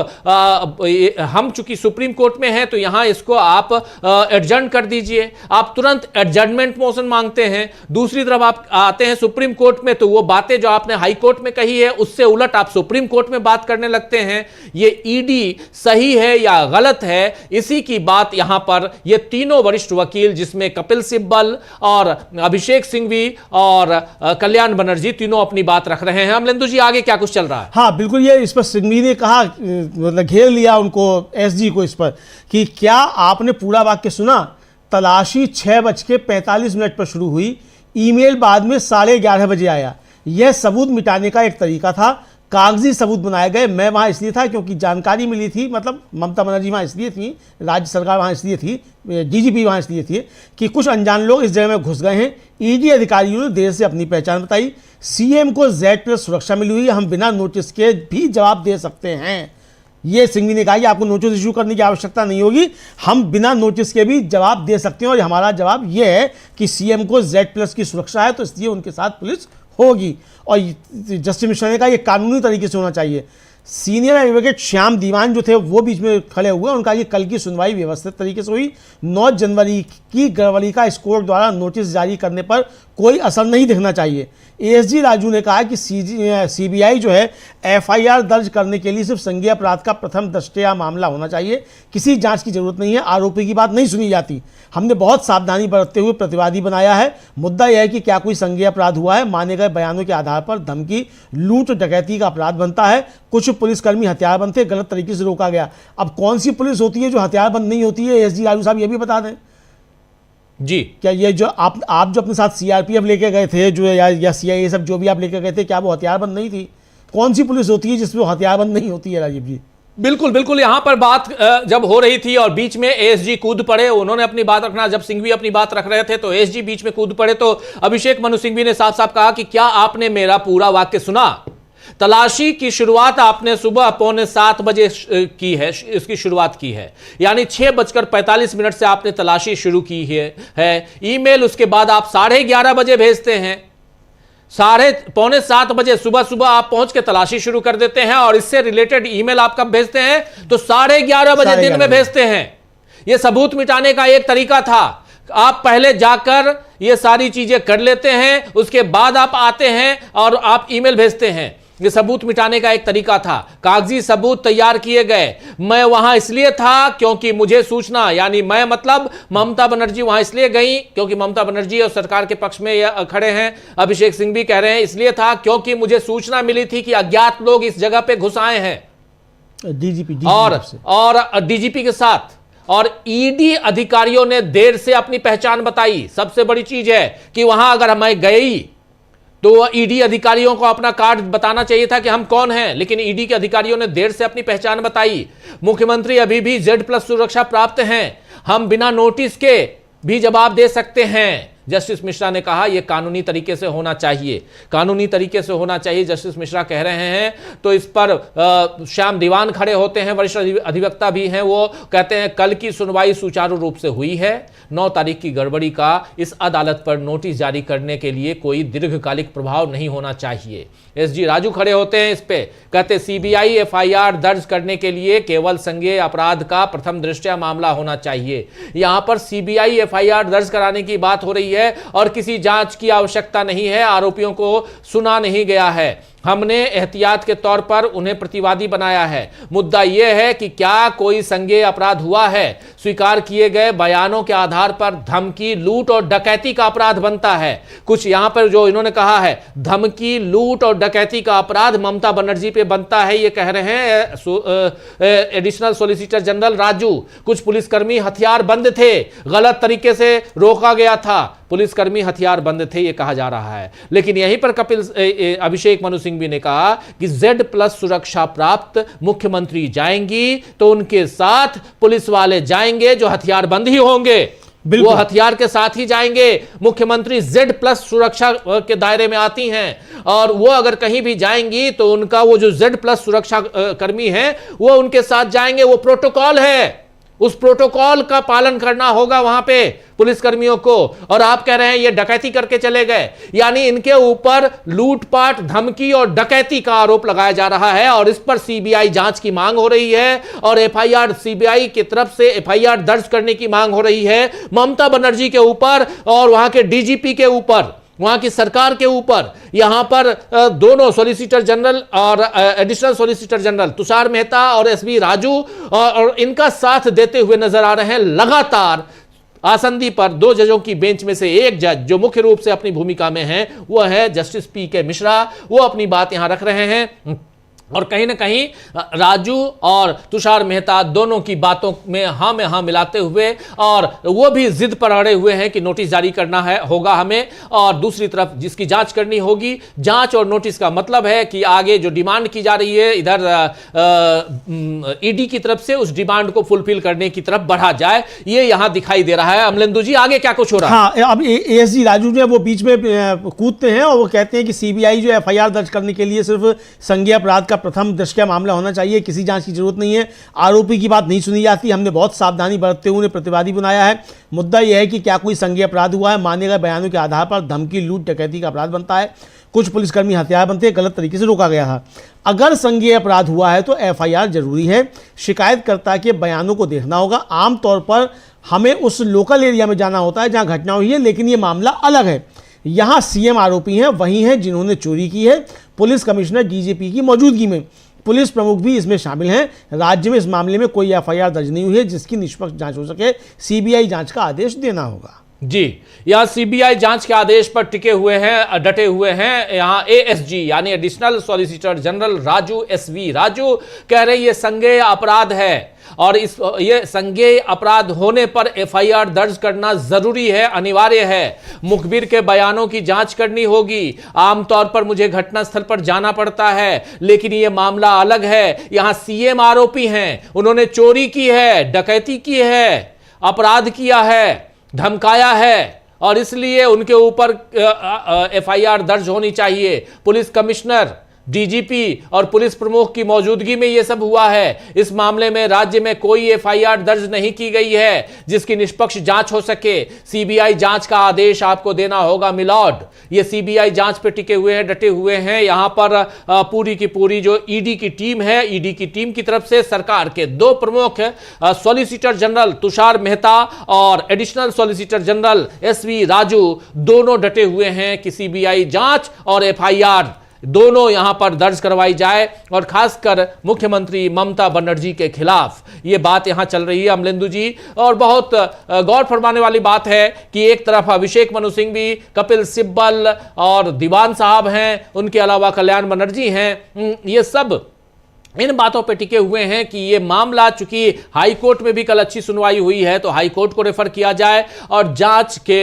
हम चूंकि सुप्रीम कोर्ट में हैं तो यहां इसको आप एडजर्न कर दीजिए, आप तुरंत एडजर्नमेंट मोशन मांगते हैं। दूसरी तरफ आप आते हैं सुप्रीम कोर्ट में तो वो बातें जो आपने हाई कोर्ट में कही है उससे उलट आप सुप्रीम कोर्ट में बात करने लगते हैं। ये ईडी सही है या गलत है, इसी की बात यहां पर ये तीनों वरिष्ठ वकील, जिसमें कपिल सिब्बल और अभिषेक सिंघवी और कल्याण बनर्जी, तीनों अपनी बात रख रहे हैं। अमलेंदु जी, आगे क्या कुछ चल रहा है? हाँ बिल्कुल, ये इस पर सिंघवी ने कहा, मतलब घेर लिया उनको, एसजी को, इस पर कि क्या आपने पूरा वाक्य सुना? तलाशी 6:45 पर शुरू हुई, ईमेल बाद में 11:30 बजे आया। यह सबूत मिटाने का एक तरीका था, कागजी सबूत बनाए गए। मैं वहाँ इसलिए था क्योंकि जानकारी मिली थी, मतलब ममता बनर्जी वहाँ इसलिए थी, राज्य सरकार वहाँ इसलिए थी, डीजीपी वहाँ इसलिए थी कि कुछ अनजान लोग इस जगह में घुस गए हैं। ईडी अधिकारियों ने देर से अपनी पहचान बताई। सीएम को Z+ सुरक्षा मिली हुई, हम बिना नोटिस के भी जवाब दे सकते हैं। ये सिंघवी ने कहा कि आपको नोटिस इशू करने की आवश्यकता नहीं होगी, हम बिना नोटिस के भी जवाब दे सकते हैं और हमारा जवाब ये है कि सीएम को Z+ की सुरक्षा है तो इसलिए उनके साथ पुलिस होगी। और जस्टिस मिश्रा ने कहा यह कानूनी तरीके से होना चाहिए। सीनियर एडवोकेट श्याम दीवान जो थे वो बीच में खड़े हुए, उनका ये कल की सुनवाई व्यवस्थित तरीके से हुई। 9 जनवरी की गड़बड़ी इस कोर्ट द्वारा नोटिस जारी करने पर कोई असर नहीं दिखना चाहिए। एएसजी राजू ने कहा कि सीबीआई जो है एफआईआर दर्ज करने के लिए सिर्फ संज्ञेय अपराध का प्रथम दृष्टया मामला होना चाहिए, किसी जांच की जरूरत नहीं है, आरोपी की बात नहीं सुनी जाती। हमने बहुत सावधानी बरतते हुए प्रतिवादी बनाया है। मुद्दा यह है कि क्या कोई संज्ञेय अपराध हुआ है। माने गए बयानों के आधार पर धमकी, लूट, डकैती का अपराध बनता है। कुछ पुलिसकर्मी हथियारबंद थे, गलत तरीके से रोका गया। अब कौन सी पुलिस होती है जो हथियारबंद नहीं होती है, एएसजी राजू साहब ये भी बता दें जी। क्या ये जो आप जो अपने साथ सीआरपीएफ लेके गए थे जो या सीआईए सब जो भी आप लेके गए थे, क्या वो हथियारबंद नहीं थी? कौन सी पुलिस होती है जिसमें हथियारबंद नहीं होती है राजीव जी? बिल्कुल बिल्कुल, यहां पर बात जब हो रही थी और बीच में एएसजी कूद पड़े, उन्होंने अपनी बात रखना, जब सिंघवी अपनी बात रख रहे थे तो एएसजी बीच में कूद पड़े, तो अभिषेक मनु सिंघवी ने साफ साफ कहा कि क्या आपने मेरा पूरा वाक्य सुना? तलाशी की शुरुआत आपने सुबह 6:45 बजे की है, इसकी शुरुआत की है, यानी 6:45 से आपने तलाशी शुरू की है। ईमेल उसके बाद आप 11:30 बजे भेजते हैं, 6:45 बजे सुबह सुबह आप पहुंच के तलाशी शुरू कर देते हैं और इससे रिलेटेड ईमेल आप कब भेजते हैं? तो 11:30 बजे दिन में भेजते हैं। यह सबूत मिटाने का एक तरीका था। आप पहले जाकर ये सारी चीजें कर लेते हैं, उसके बाद आप आते हैं और आप ईमेल भेजते हैं। ये सबूत मिटाने का एक तरीका था। कागजी सबूत तैयार किए गए। मैं वहां इसलिए था क्योंकि मुझे सूचना, यानी मैं मतलब ममता बनर्जी वहां इसलिए गई क्योंकि ममता बनर्जी और सरकार के पक्ष में खड़े हैं। अभिषेक सिंघवी कह रहे हैं इसलिए था क्योंकि मुझे सूचना मिली थी कि अज्ञात लोग इस जगह पे घुस आए हैं, डीजीपी और डीजीपी के साथ। और ईडी अधिकारियों ने देर से अपनी पहचान बताई। सबसे बड़ी चीज है कि वहां अगर मैं गई तो ईडी अधिकारियों को अपना कार्ड बताना चाहिए था कि हम कौन हैं, लेकिन ईडी के अधिकारियों ने देर से अपनी पहचान बताई। मुख्यमंत्री अभी भी Z+ सुरक्षा प्राप्त हैं, हम बिना नोटिस के भी जवाब दे सकते हैं। जस्टिस मिश्रा ने कहा यह कानूनी तरीके से होना चाहिए, कानूनी तरीके से होना चाहिए, जस्टिस मिश्रा कह रहे हैं। तो इस पर श्याम दीवान खड़े होते हैं, वरिष्ठ अधिवक्ता भी हैं, वो कहते हैं कल की सुनवाई सुचारू रूप से हुई है। 9 तारीख की गड़बड़ी का इस अदालत पर नोटिस जारी करने के लिए कोई दीर्घकालिक प्रभाव नहीं होना चाहिए। एसजी राजू खड़े होते हैं इस पे, कहते सीबीआई एफआईआर दर्ज करने के लिए केवल संज्ञेय अपराध का प्रथम दृष्टया मामला होना चाहिए। यहां पर सीबीआई एफआईआर दर्ज कराने की बात हो रही है और किसी जांच की आवश्यकता नहीं है, आरोपियों को सुना नहीं गया है। हमने एहतियात के तौर पर उन्हें प्रतिवादी बनाया है। मुद्दा यह है कि क्या कोई संज्ञेय अपराध हुआ है। स्वीकार किए गए बयानों के आधार पर धमकी, लूट और डकैती का अपराध बनता है। कुछ यहां पर जो इन्होंने कहा है, धमकी, लूट और डकैती का अपराध ममता बनर्जी पे बनता है, ये कह रहे हैं एडिशनल सॉलिसिटर जनरल राजू। कुछ पुलिसकर्मी हथियार बंद थे, गलत तरीके से रोका गया था, पुलिसकर्मी हथियार बंद थे, ये कहा जा रहा है। लेकिन यहीं पर अभिषेक मनु सिंघवी ने कहा कि Z+ सुरक्षा प्राप्त मुख्यमंत्री जाएंगी तो उनके साथ पुलिस वाले जाएंगे जो हथियार बंद ही होंगे, वो हथियार के साथ ही जाएंगे। मुख्यमंत्री Z+ सुरक्षा के दायरे में आती हैं और वो अगर कहीं भी जाएंगी तो उनका वो जो Z+ सुरक्षा कर्मी हैं वो उनके साथ जाएंगे। वो प्रोटोकॉल है, उस प्रोटोकॉल का पालन करना होगा वहां पे पुलिसकर्मियों को। और आप कह रहे हैं ये डकैती करके चले गए, यानी इनके ऊपर लूटपाट, धमकी और डकैती का आरोप लगाया जा रहा है और इस पर सीबीआई जांच की मांग हो रही है और एफआईआर, सीबीआई की तरफ से एफआईआर दर्ज करने की मांग हो रही है ममता बनर्जी के ऊपर और वहां के डीजीपी के ऊपर, वहां की सरकार के ऊपर। यहां पर दोनों सॉलिसिटर जनरल और additional solicitor general Tushar Mehta और एसबी राजू और इनका साथ देते हुए नजर आ रहे हैं। लगातार आसंदी पर 2 जजों की बेंच में से एक जज जो मुख्य रूप से अपनी भूमिका में है वो है जस्टिस PK मिश्रा, वो अपनी बात यहां रख रहे हैं और कहीं ना कहीं राजू और तुषार मेहता दोनों की बातों में हाँ मिलाते हुए और वो भी जिद पर अड़े हुए हैं कि नोटिस जारी करना होगा हमें, और दूसरी तरफ जिसकी जांच करनी होगी। जांच और नोटिस का मतलब है कि आगे जो डिमांड की जा रही है इधर ईडी की तरफ से, उस डिमांड को फुलफिल करने की तरफ बढ़ा जाए, ये यहां दिखाई दे रहा है। अमलेंदु जी आगे क्या कुछ हो रहा है? हाँ, अब एएसजी राजू जो है वो बीच में कूदते हैं और वो कहते हैं कि सीबीआई जो एफआईआर दर्ज करने के लिए सिर्फ संज्ञेय अपराध का प्रथम दृष्टया का मामला होना चाहिए, किसी जांच की जरूरत नहीं है। आरोपी की बात नहीं सुनी जाती। हमने बहुत सावधानी बरतते हुए प्रतिवादी बनाया है। मुद्दा यह है कि क्या कोई संज्ञेय अपराध हुआ है। माने गए बयानों के आधार पर धमकी, लूट, डकैती का अपराध बनता है। कुछ पुलिसकर्मी हथियार बनते हैं, गलत तरीके से रोका गया था। अगर संज्ञेय अपराध हुआ है तो एफआईआर जरूरी है। शिकायतकर्ता के बयानों को देखना होगा। आमतौर पर हमें उस लोकल एरिया में जाना होता है जहां घटना हुई है, लेकिन ये मामला अलग है। यहाँ सीएम आरोपी हैं, वही हैं जिन्होंने चोरी की है। पुलिस कमिश्नर, डीजीपी की मौजूदगी में पुलिस प्रमुख भी इसमें शामिल हैं। राज्य में इस मामले में कोई एफआईआर दर्ज नहीं हुई है जिसकी निष्पक्ष जांच हो सके। सीबीआई जांच का आदेश देना होगा। जी, यहां सीबीआई जांच के आदेश पर टिके हुए हैं, डटे हुए हैं यहां एएसजी यानी additional solicitor general Raju SV Raju कह रहे ये संज्ञेय अपराध है और ये संज्ञेय अपराध होने पर एफआईआर दर्ज करना जरूरी है, अनिवार्य है। मुखबिर के बयानों की जांच करनी होगी। आमतौर पर मुझे घटनास्थल पर जाना पड़ता है, लेकिन ये मामला अलग है। यहां सीएम आरोपी हैं, उन्होंने चोरी की है, डकैती की है, अपराध किया है, धमकाया है और इसलिए उनके ऊपर एफआईआर दर्ज होनी चाहिए। पुलिस कमिश्नर, डीजीपी और पुलिस प्रमुख की मौजूदगी में यह सब हुआ है। इस मामले में राज्य में कोई एफआईआर दर्ज नहीं की गई है जिसकी निष्पक्ष जांच हो सके। सीबीआई जांच का आदेश आपको देना होगा मिलॉर्ड। ये सीबीआई जांच पे टिके हुए हैं, डटे हुए हैं। यहां पर पूरी की पूरी जो ईडी की टीम है, ईडी की टीम की तरफ से सरकार के दो प्रमुख सॉलिसिटर जनरल तुषार मेहता और additional solicitor general SV Raju दोनों डटे हुए हैं कि सीबीआई जांच और एफआईआर दोनों यहां पर दर्ज करवाई जाए और खासकर मुख्यमंत्री ममता बनर्जी के खिलाफ यह बात यहां चल रही है अमलेंदु जी। और बहुत गौर फरमाने वाली बात है कि एक तरफ अभिषेक मनु सिंह भी, कपिल सिब्बल और दीवान साहब हैं, उनके अलावा कल्याण बनर्जी हैं। ये सब इन बातों पे टिके हुए हैं कि ये मामला चूंकि हाई कोर्ट में भी कल अच्छी सुनवाई हुई है तो हाई कोर्ट को रेफर किया जाए और जांच के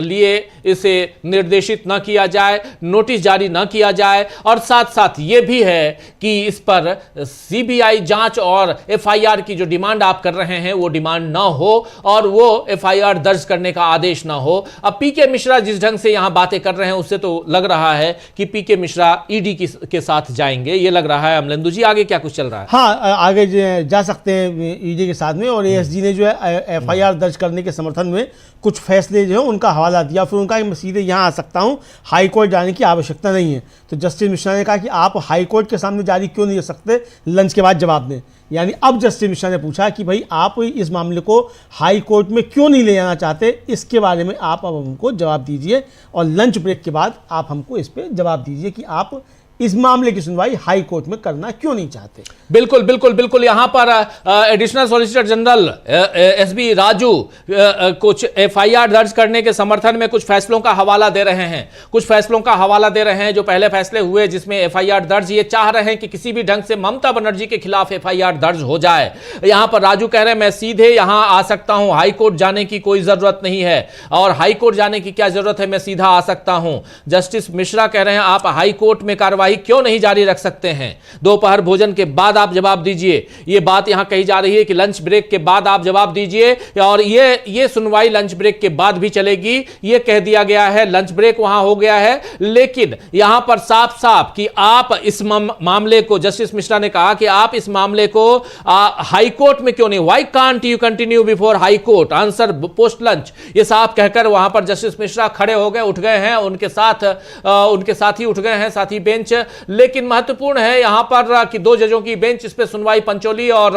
लिए इसे निर्देशित न किया जाए, नोटिस जारी न किया जाए। और साथ साथ ये भी है कि इस पर सीबीआई जांच और एफआईआर की जो डिमांड आप कर रहे हैं वो डिमांड ना हो और वो एफआईआर दर्ज करने का आदेश ना हो। अब पीके मिश्रा जिस ढंग से यहां बातें कर रहे हैं उससे तो लग रहा है कि पीके मिश्रा ईडी के साथ जाएंगे, ये लग रहा है। अमलेंदु जी, आगे क्या कुछ चल रहा है? हाँ, आगे जा सकते हैं ईडी के साथ में। और एएसजी ने जो है एफआईआर दर्ज करने के समर्थन में कुछ फैसले जो है उनका हवाला दिया। फिर उनका मैं सीधे यहाँ आ सकता हूँ, हाई कोर्ट जाने की आवश्यकता नहीं है। तो जस्टिस मिश्रा ने कहा कि आप हाई कोर्ट के सामने जारी क्यों नहीं कर सकते, लंच के बाद जवाब दें। यानी अब जस्टिस मिश्रा ने पूछा कि भाई आप इस मामले को हाई कोर्ट में क्यों नहीं ले जाना चाहते, इसके बारे में आप अब हमको जवाब दीजिए और लंच ब्रेक के बाद आप हमको इस पर जवाब दीजिए कि आप इस मामले की सुनवाई हाई कोर्ट में करना क्यों नहीं चाहते। बिल्कुल बिल्कुल बिल्कुल। यहां पर additional solicitor general SB Raju कुछ एफआईआर दर्ज करने के समर्थन में कुछ फैसलों का हवाला दे रहे हैं। कुछ फैसलों का हवाला दे रहे हैं जो पहले फैसले हुए जिसमें एफआईआर दर्ज, ये चाह रहे हैं कि किसी भी ढंग से ममता बनर्जी के खिलाफ एफआईआर दर्ज हो जाए। यहां पर राजू कह रहे हैं मैं सीधे यहां आ सकता हूं, हाई कोर्ट जाने की कोई जरूरत नहीं है। और हाई कोर्ट जाने की क्या जरूरत है, मैं सीधा आ सकता हूं। जस्टिस मिश्रा कह रहे हैं आप हाई कोर्ट में कार्रवाई क्यों नहीं जारी रख सकते हैं, दोपहर भोजन के बाद आप जवाब दीजिए। यह बात यहां कही जा रही है कि लंच ब्रेक के बाद आप जवाब दीजिए और ये सुनवाई लंच ब्रेक के बाद भी चलेगी, यह कह दिया गया है। लंच ब्रेक वहां हो गया है, लेकिन यहां पर साफ साफ कि आप इस मामले को, जस्टिस मिश्रा ने कहा कि आप इस मामले को हाई कोर्ट में क्यों नहीं, why can't you continue before high court, answer post lunch, ये साफ कहकर वहां पर जस्टिस मिश्रा खड़े हो गए, उठ गए हैं, उनके साथ ही उठ गए हैं, साथी बेंच। लेकिन महत्वपूर्ण है यहां पर कि दो जजों की बेंच इस पे सुनवाई पंचोली और